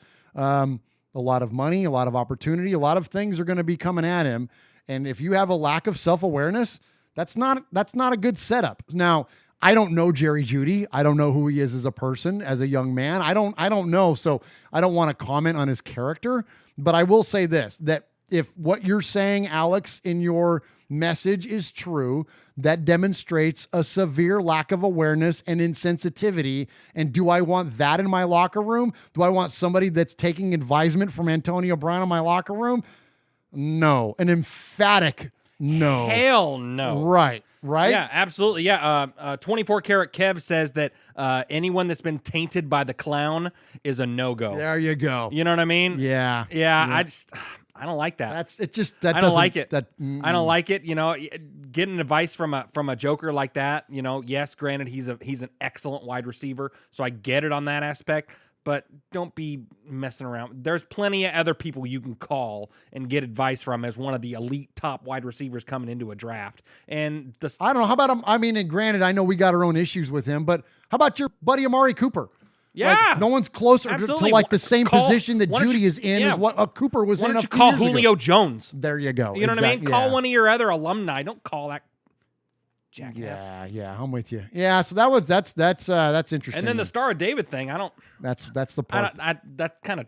A lot of money, a lot of opportunity, a lot of things are going to be coming at him. And if you have a lack of self-awareness, that's not a good setup. Now, I don't know Jerry Jeudy. I don't know who he is as a person, as a young man. I don't know. So I don't want to comment on his character, but I will say this, that if what you're saying, Alex, in your message is true, that demonstrates a severe lack of awareness and insensitivity. And do I want that in my locker room? Do I want somebody that's taking advisement from Antonio Brown in my locker room? No. An emphatic no. Hell no. Right. Yeah, absolutely. Yeah. 24 Karat Kev says that anyone that's been tainted by the clown is a no-go. There you go. You know what I mean? Yeah. Yeah. I don't like that. I don't like it. I don't like it. You know, getting advice from a joker like that. You know, yes, granted, he's an excellent wide receiver, so I get it on that aspect. But don't be messing around. There's plenty of other people you can call and get advice from as one of the elite top wide receivers coming into a draft. And I don't know. How about him? I mean, and granted, I know we got our own issues with him, but how about your buddy Amari Cooper? Yeah. Like, no one's closer to like the same position that Jeudy is in as what Cooper was in. Why don't you call Julio Jones? There you go. You know what I mean? Call one of your other alumni. Don't call that jackass. Yeah, I'm with you. Yeah, so that's interesting. And then the Star of David thing, I don't. That's the part. That's kind of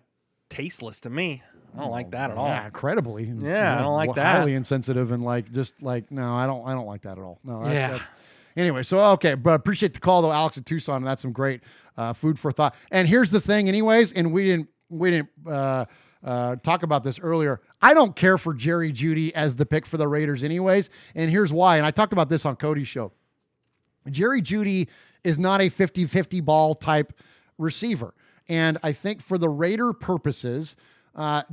tasteless to me. I don't like that at all. Yeah, incredibly. Yeah, I don't like that. Highly insensitive and no, I don't like that at all. No, that's anyway. So okay, but appreciate the call though, Alex in Tucson. And that's some great food for thought. And here's the thing, anyways, and we didn't talk about this earlier. I don't care for Jerry Jeudy as the pick for the Raiders, anyways. And here's why. And I talked about this on Cody's show. Jerry Jeudy is not a 50-50 ball type receiver, and I think for the Raider purposes,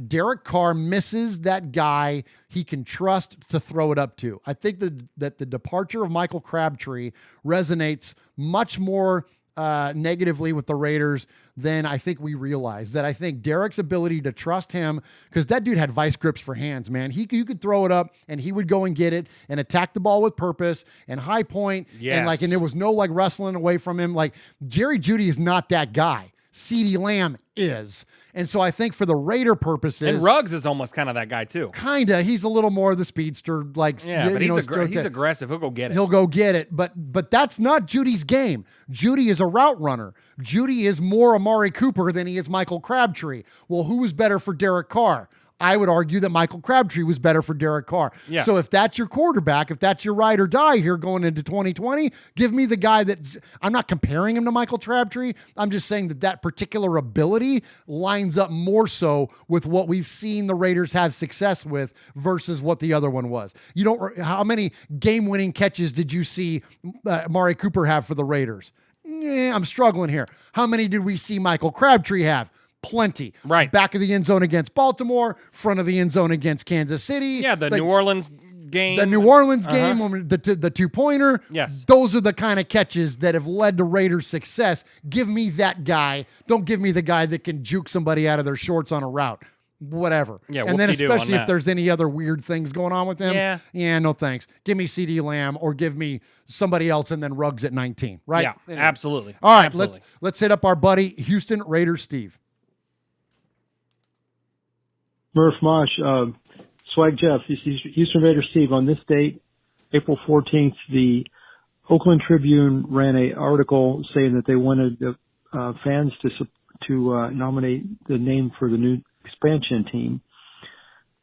Derek Carr misses that guy he can trust to throw it up to. I think that the departure of Michael Crabtree resonates much more negatively with the Raiders than I think we realize. That I think Derek's ability to trust him, because that dude had vice grips for hands, man. You could throw it up and he would go and get it and attack the ball with purpose and high point. Yes. And there was no like wrestling away from him. Like Jerry Jeudy is not that guy. CeeDee Lamb is. And so I think for the Raider purposes... And Ruggs is almost kind of that guy too. Kinda. He's a little more of the speedster. Like, yeah, but he's aggressive. He'll go get it. He'll go get it. But that's not Judy's game. Jeudy is a route runner. Jeudy is more Amari Cooper than he is Michael Crabtree. Well, who was better for Derek Carr? I would argue that Michael Crabtree was better for Derek Carr. Yes. So if that's your quarterback, if that's your ride or die here going into 2020, give me the guy that's... I'm not comparing him to Michael Crabtree. I'm just saying that particular ability lines up more so with what we've seen the Raiders have success with versus what the other one was. How many game-winning catches did you see Amari Cooper have for the Raiders? I'm struggling here. How many did we see Michael Crabtree have? Plenty. Right. Back of the end zone against Baltimore, front of the end zone against Kansas City. Yeah, the New Orleans game. The New Orleans game, the two-pointer. Yes. Those are the kind of catches that have led to Raiders' success. Give me that guy. Don't give me the guy that can juke somebody out of their shorts on a route. Whatever. Yeah, and then whoop-de-doo on especially if that. there's any other weird things going on with him. Yeah, no thanks. Give me CeeDee Lamb or give me somebody else and then Ruggs at 19, right? Yeah, Anyway. absolutely. All right, Absolutely. let's hit up our buddy Houston Raiders Steve. Murph Mosh, Swag Jeff, this is Houston Raider Steve. On this date, April 14th, the Oakland Tribune ran an article saying that they wanted the fans to nominate the name for the new expansion team.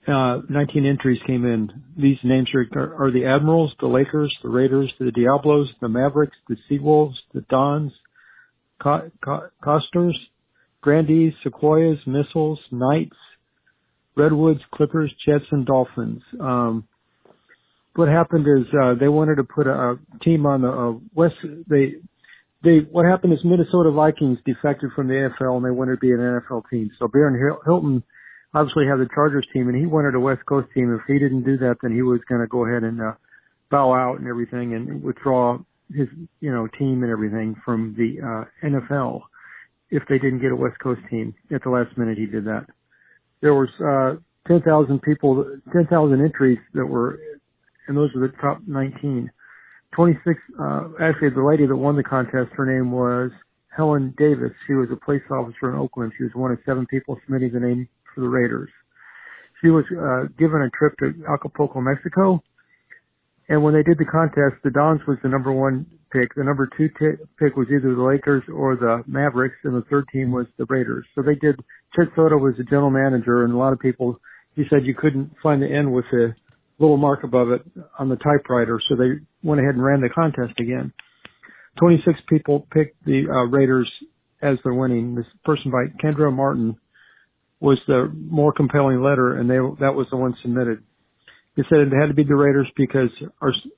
19 entries came in. These names are the Admirals, the Lakers, the Raiders, the Diablos, the Mavericks, the Seawolves, the Dons, Costers, Grandees, Sequoias, Missiles, Knights, Redwoods, Clippers, Jets, and Dolphins. What happened is they wanted to put a team on the West. What happened is Minnesota Vikings defected from the AFL and they wanted to be an NFL team. So Baron Hilton obviously had the Chargers team and he wanted a West Coast team. If he didn't do that, then he was going to go ahead and bow out and everything and withdraw his team and everything from the NFL if they didn't get a West Coast team. At the last minute, he did that. There was 10,000 entries that were, and those were the top 19. 26, actually the lady that won the contest, her name was Helen Davis. She was a police officer in Oakland. She was one of 7 people submitting the name for the Raiders. She was given a trip to Acapulco, Mexico. And when they did the contest, the Dons was the number 1 pick. The number 2 pick was either the Lakers or the Mavericks, and the third team was the Raiders. So they did. Chet Soto was the general manager, and a lot of people, he said you couldn't find the N with the little mark above it on the typewriter, so they went ahead and ran the contest again. 26 people picked the Raiders as their winning. This person by Kendra Martin was the more compelling letter, and that was the one submitted. They said it had to be the Raiders because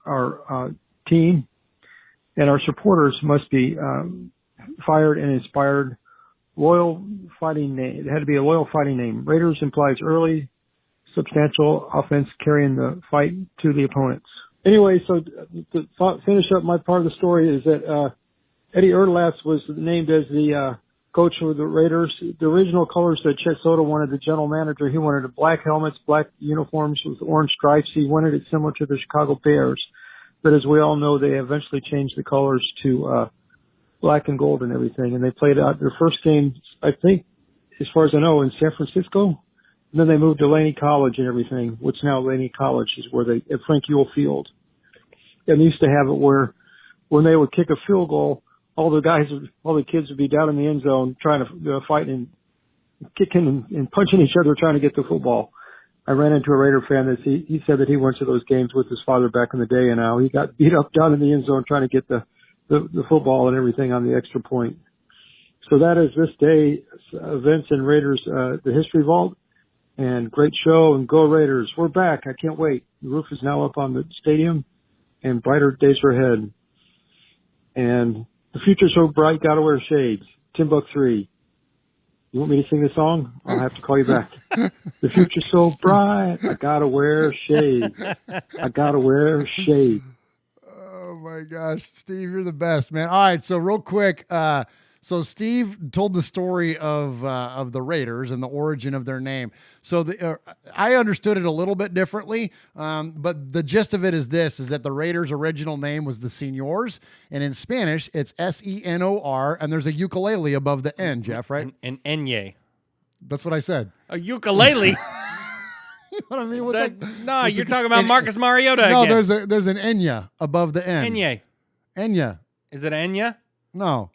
our team and our supporters must be fired and inspired. Loyal fighting name. It had to be a loyal fighting name. Raiders implies early, substantial offense carrying the fight to the opponents. Anyway, so to finish up my part of the story is that Eddie Erdelatz was named as the coach of the Raiders. The original colors that Chet Soto wanted, the general manager, he wanted black helmets, black uniforms with orange stripes. He wanted it similar to the Chicago Bears. But as we all know, they eventually changed the colors to black and gold and everything. And they played out their first game, I think, as far as I know, in San Francisco. And then they moved to Laney College and everything, which now Laney College is where at Frank Ewell Field. And they used to have it where when they would kick a field goal, all the kids would be down in the end zone trying to fight and kicking and punching each other trying to get the football. I ran into a Raider fan that he said that he went to those games with his father back in the day, and now he got beat up down in the end zone trying to get the football and everything on the extra point. So that is this day events in Raiders, the History Vault, and great show, and go Raiders. We're back. I can't wait. The roof is now up on the stadium, and brighter days are ahead. And the future's so bright, gotta wear shades. Timbuk 3. You want me to sing the song? I'll have to call you back. The future's so bright, I gotta wear shades. I gotta wear shades. Oh my gosh, Steve, you're the best, man. All right, so real quick, so Steve told the story of the Raiders and the origin of their name. So I understood it a little bit differently, but the gist of it is this: is that the Raiders' original name was the Senors, and in Spanish it's Senor, and there's a ukulele above the N. Jeff, right? An enye. That's what I said. A ukulele. You know what I mean? No, you're talking about Marcus Mariota no, again. there's an Enya above the N. Enye. Enya. Is it Enya? No.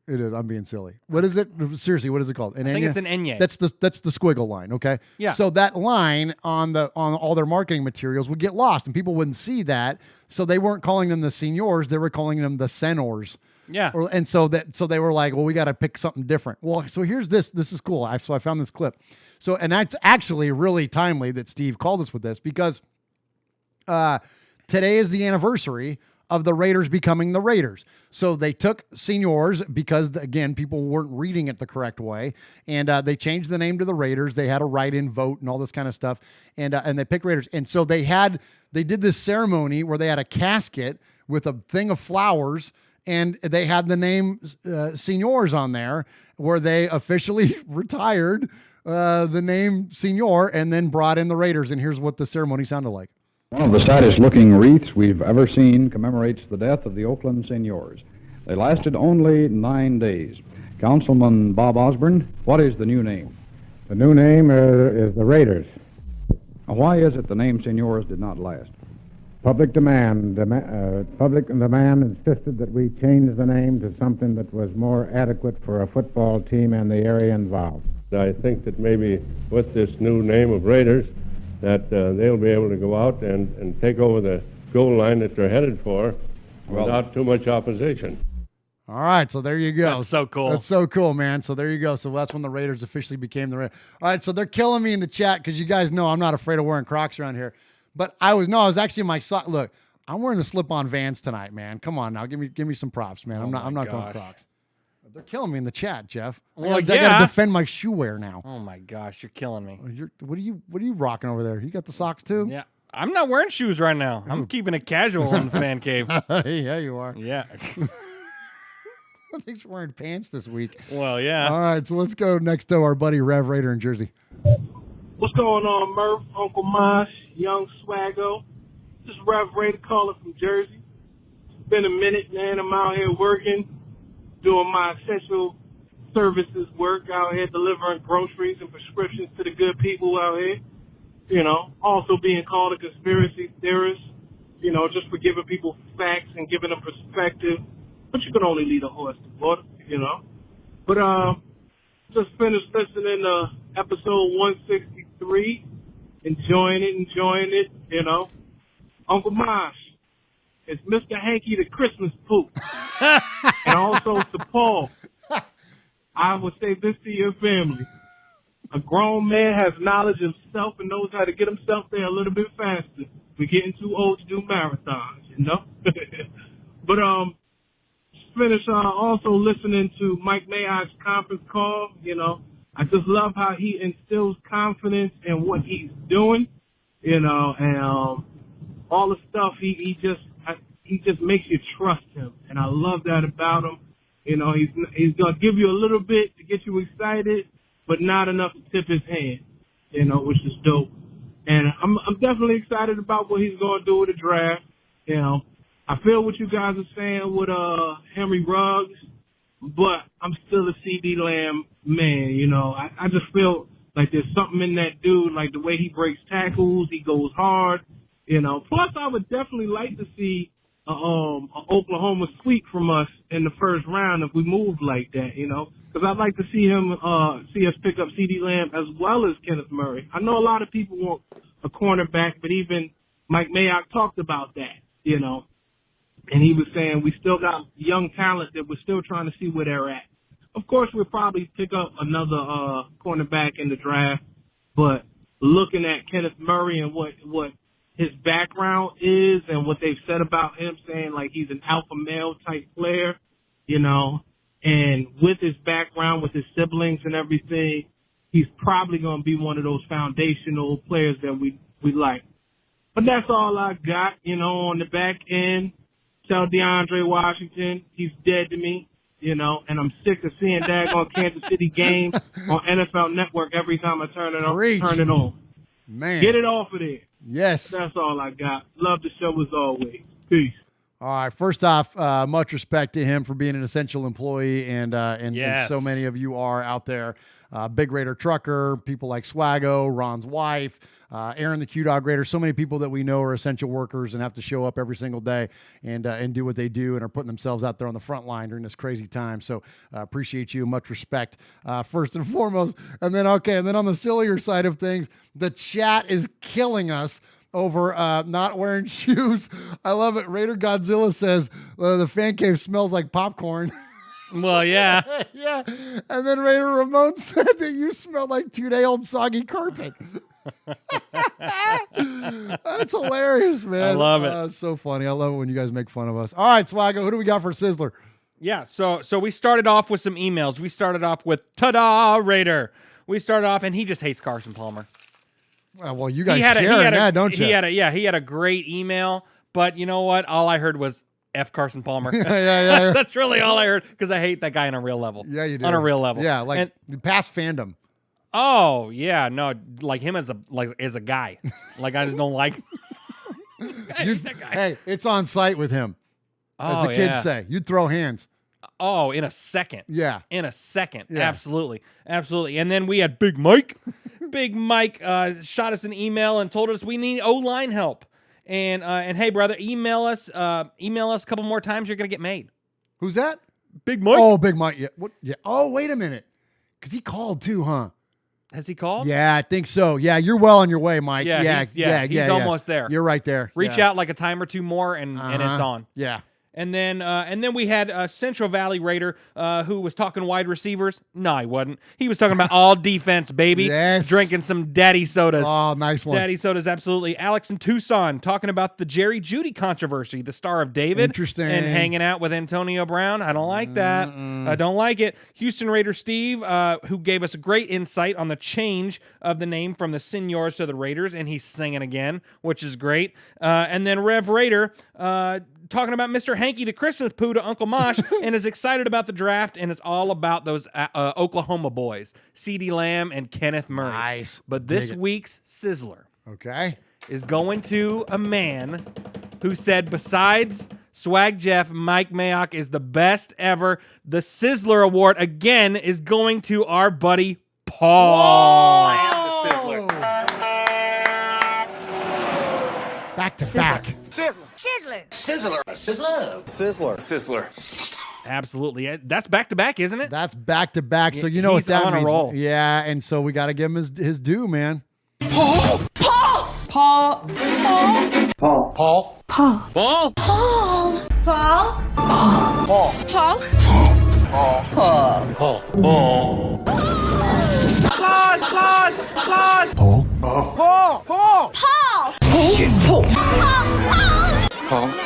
It is. I'm being silly. What is it? Seriously, what is it called? I think it's an enye. That's the squiggle line. Okay. Yeah. So that line on all their marketing materials would get lost, and people wouldn't see that. So they weren't calling them the Senors; they were calling them the Senors. Yeah. And so they were like, well, we got to pick something different. Well, so here's this. This is cool. So I found this clip. So, and that's actually really timely that Steve called us with this, because today is the anniversary of the Raiders becoming the Raiders. So they took Senors because, again, people weren't reading it the correct way, and they changed the name to the Raiders. They had a write-in vote and all this kind of stuff, and they picked Raiders. And so they did this ceremony where they had a casket with a thing of flowers, and they had the name Senors on there, where they officially retired the name Senor and then brought in the Raiders. And here's what the ceremony sounded like. One of the saddest-looking wreaths we've ever seen commemorates the death of the Oakland Senors. They lasted only 9 days. Councilman Bob Osborne, what is the new name? The new name is the Raiders. Why is it the name Senors did not last? Public demand insisted that we change the name to something that was more adequate for a football team and the area involved. I think that maybe with this new name of Raiders, that they'll be able to go out and take over the goal line that they're headed for without too much opposition. All right, so there you go. That's so cool. That's so cool, man. So there you go. So that's when the Raiders officially became the Raiders. All right, so they're killing me in the chat because you guys know I'm not afraid of wearing Crocs around here. But I was actually in my sock. Look, I'm wearing the slip-on Vans tonight, man. Come on now, give me some props, man. I'm not going Crocs. They're killing me in the chat, Jeff. Well, I gotta defend my shoe wear now. Oh my gosh, you're killing me. What are you rocking over there? You got the socks too? Yeah. I'm not wearing shoes right now. I'm keeping it casual in the fan cave. Yeah, you are. Yeah. Thanks for wearing pants this week. Well, yeah. All right, so let's go next to our buddy Rev Raider in Jersey. What's going on, Murph, Uncle Mosh, Young Swaggo? This is Rev Raider calling from Jersey. It's been a minute, man. I'm out here working, doing my essential services work out here, delivering groceries and prescriptions to the good people out here. You know, also being called a conspiracy theorist, you know, just for giving people facts and giving them perspective. But you can only lead a horse to water, you know. But just finished listening to episode 163, enjoying it, you know. Uncle Mosh, it's Mr. Hanky the Christmas poop. And also to Paul, I would say this to your family. A grown man has knowledge of self and knows how to get himself there a little bit faster. We're getting too old to do marathons, you know? But finished also listening to Mike Mayock's conference call. You know, I just love how he instills confidence in what he's doing, you know, and all the stuff he just makes you trust him, and I love that about him. You know, he's gonna give you a little bit to get you excited, but not enough to tip his hand, you know, which is dope. And I'm definitely excited about what he's gonna do with the draft. You know, I feel what you guys are saying with Henry Ruggs, but I'm still a CD Lamb man. You know, I just feel like there's something in that dude, like the way he breaks tackles, he goes hard. You know, plus I would definitely like to see an Oklahoma sweep from us in the first round if we moved like that, you know. Because I'd like to see us pick up CeeDee Lamb as well as Kenneth Murray. I know a lot of people want a cornerback, but even Mike Mayock talked about that, you know. And he was saying we still got young talent that we're still trying to see where they're at. Of course, we'll probably pick up another cornerback in the draft, but looking at Kenneth Murray and what his background is and what they've said about him, saying like he's an alpha male type player, you know, and with his background, with his siblings and everything, he's probably going to be one of those foundational players that we like. But that's all I got, you know, on the back end. Tell DeAndre Washington he's dead to me, you know, and I'm sick of seeing daggone Kansas City games on NFL Network every time I turn it on. Man. Get it off of there. Yes. That's all I got. Love the show as always. Peace. All right. First off, much respect to him for being an essential employee, and so many of you are out there. Big Raider Trucker, people like Swaggo, Ron's wife, Aaron the Q-Dog Raider. So many people that we know are essential workers and have to show up every single day and do what they do and are putting themselves out there on the front line during this crazy time. So appreciate you. Much respect, first and foremost. And then on the sillier side of things, the chat is killing us over not wearing shoes. I love it. Raider Godzilla says the fan cave smells like popcorn. Well, yeah. Yeah. And then Raider Ramon said that you smell like 2-day-old soggy carpet. That's hilarious, man. I love it. It's so funny. I love it when you guys make fun of us. All right, Swaggo, who do we got for Sizzler? Yeah, so we started off with some emails. We started off with Ta-da, Raider. We started off, and he just hates Carson Palmer. Well, you guys sharing that, don't you? He had a great email, but you know what? All I heard was F Carson Palmer. Yeah. That's really all I heard, because I hate that guy on a real level. Yeah, you do. On a real level. Yeah, like past fandom. Oh, yeah, no, like him as a guy. Like, I just don't like that guy. Hey, it's on site with him, as the kids say. You'd throw hands. Oh, in a second. Yeah. In a second. Yeah. Absolutely. Absolutely. And then we had Big Mike. Big Mike shot us an email and told us we need O-line help. And hey, brother, email us a couple more times. You're going to get made. Who's that? Big Mike. Oh, Big Mike. Yeah. What? Yeah. Oh, wait a minute. Because he called too, huh? Has he called? Yeah, I think so. Yeah, you're well on your way, Mike. Yeah, he's almost there. You're right there. Reach out like a time or two more, and it's on. Yeah. And then we had Central Valley Raider who was talking wide receivers. No, he wasn't. He was talking about all defense, baby. Yes. Drinking some daddy sodas. Oh, nice one. Daddy sodas, absolutely. Alex in Tucson talking about the Jerry Jeudy controversy, the Star of David. Interesting. And hanging out with Antonio Brown. I don't like that. I don't like it. Houston Raider Steve, who gave us a great insight on the change of the name from the Seniors to the Raiders, and he's singing again, which is great. And then Rev Raider, talking about Mr. Hanky the Christmas poo to Uncle Mosh and is excited about the draft, and it's all about those Oklahoma boys, CeeDee Lamb and Kenneth Murray. Nice. But this week's Sizzler is going to a man who said besides Swag Jeff, Mike Mayock is the best ever. The Sizzler Award, again, is going to our buddy Paul. Whoa! Back to back. Sizzler. Absolutely. That's back-to-back, isn't it? That's back-to-back, so you know what He's that on a means. roll. Yeah, and so we got to give him his due, man. Paul. Paul,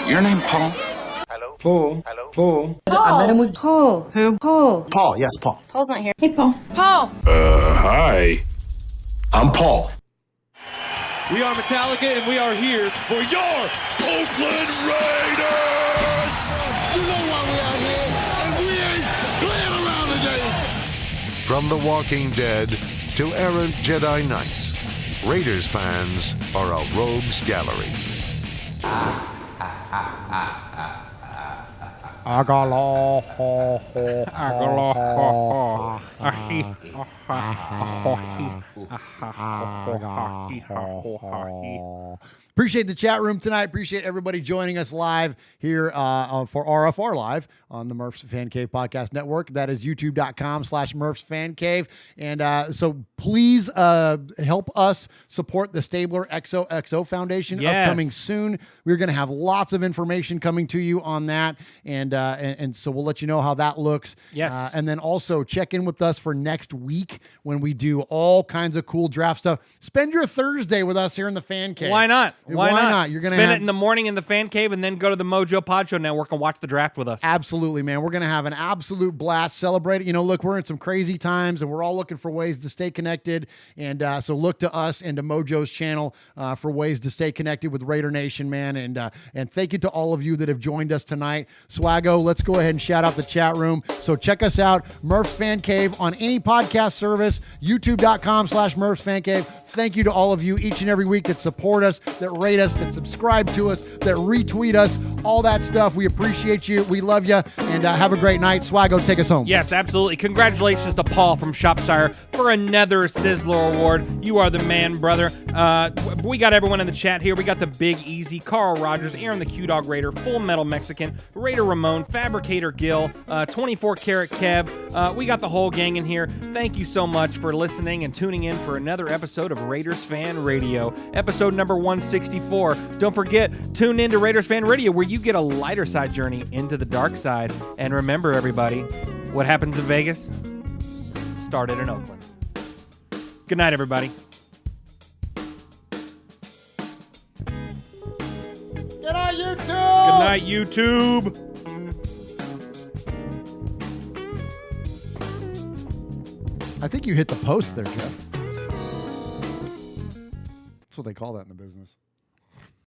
your name Paul? Paul. I met him with Paul. Who? Paul. Paul, yes, Paul. Paul's not here. Hey, Paul. Paul. Hi. I'm Paul. We are Metallica, and we are here for your Oakland Raiders! You know why we out here, and we ain't playing around today. From The Walking Dead to errant Jedi Knights, Raiders fans are a rogues gallery. Appreciate the chat room tonight. Appreciate everybody joining us live here for RFR Live on the Murph's Fan Cave Podcast Network. That is youtube.com/Murph's Fan Cave. And so please help us support the Stabler XOXO Foundation. Yes. Upcoming soon. We're going to have lots of information coming to you on that. And so we'll let you know how that looks. Yes. And then also check in with us for next week when we do all kinds of cool draft stuff. Spend your Thursday with us here in the Fan Cave. Why not? Why not? You're gonna spend it in the morning in the Fan Cave and then go to the Mojo Pod Show Network and watch the draft with us. Absolutely, man. We're going to have an absolute blast. Celebrate it. You know, look, we're in some crazy times and we're all looking for ways to stay connected. And so look to us and to Mojo's channel for ways to stay connected with Raider Nation, man. And thank you to all of you that have joined us tonight. Swaggo, let's go ahead and shout out the chat room. So check us out, Murph's Fan Cave on any podcast service, youtube.com/Murph's Fan Cave. Thank you to all of you each and every week that support us, that rate us, that subscribe to us, that retweet us, all that stuff. We appreciate you. We love you. And have a great night. Swaggo, take us home. Yes, absolutely. Congratulations to Paul from Shropshire for another Sizzler Award. You are the man, brother. We got everyone in the chat here. We got the Big Easy, Carl Rogers, Aaron the Q-Dog Raider, Full Metal Mexican, Raider Ramon, Fabricator Gil, 24 Karat Kev. We got the whole gang in here. Thank you so much for listening and tuning in for another episode of Raiders Fan Radio, episode number 164. Don't forget, tune in to Raiders Fan Radio where you get a lighter side journey into the dark side. And remember, everybody, what happens in Vegas started in Oakland. Good night, everybody. Good night, YouTube. Good night, YouTube. I think you hit the post there, Jeff. That's what they call that in the business.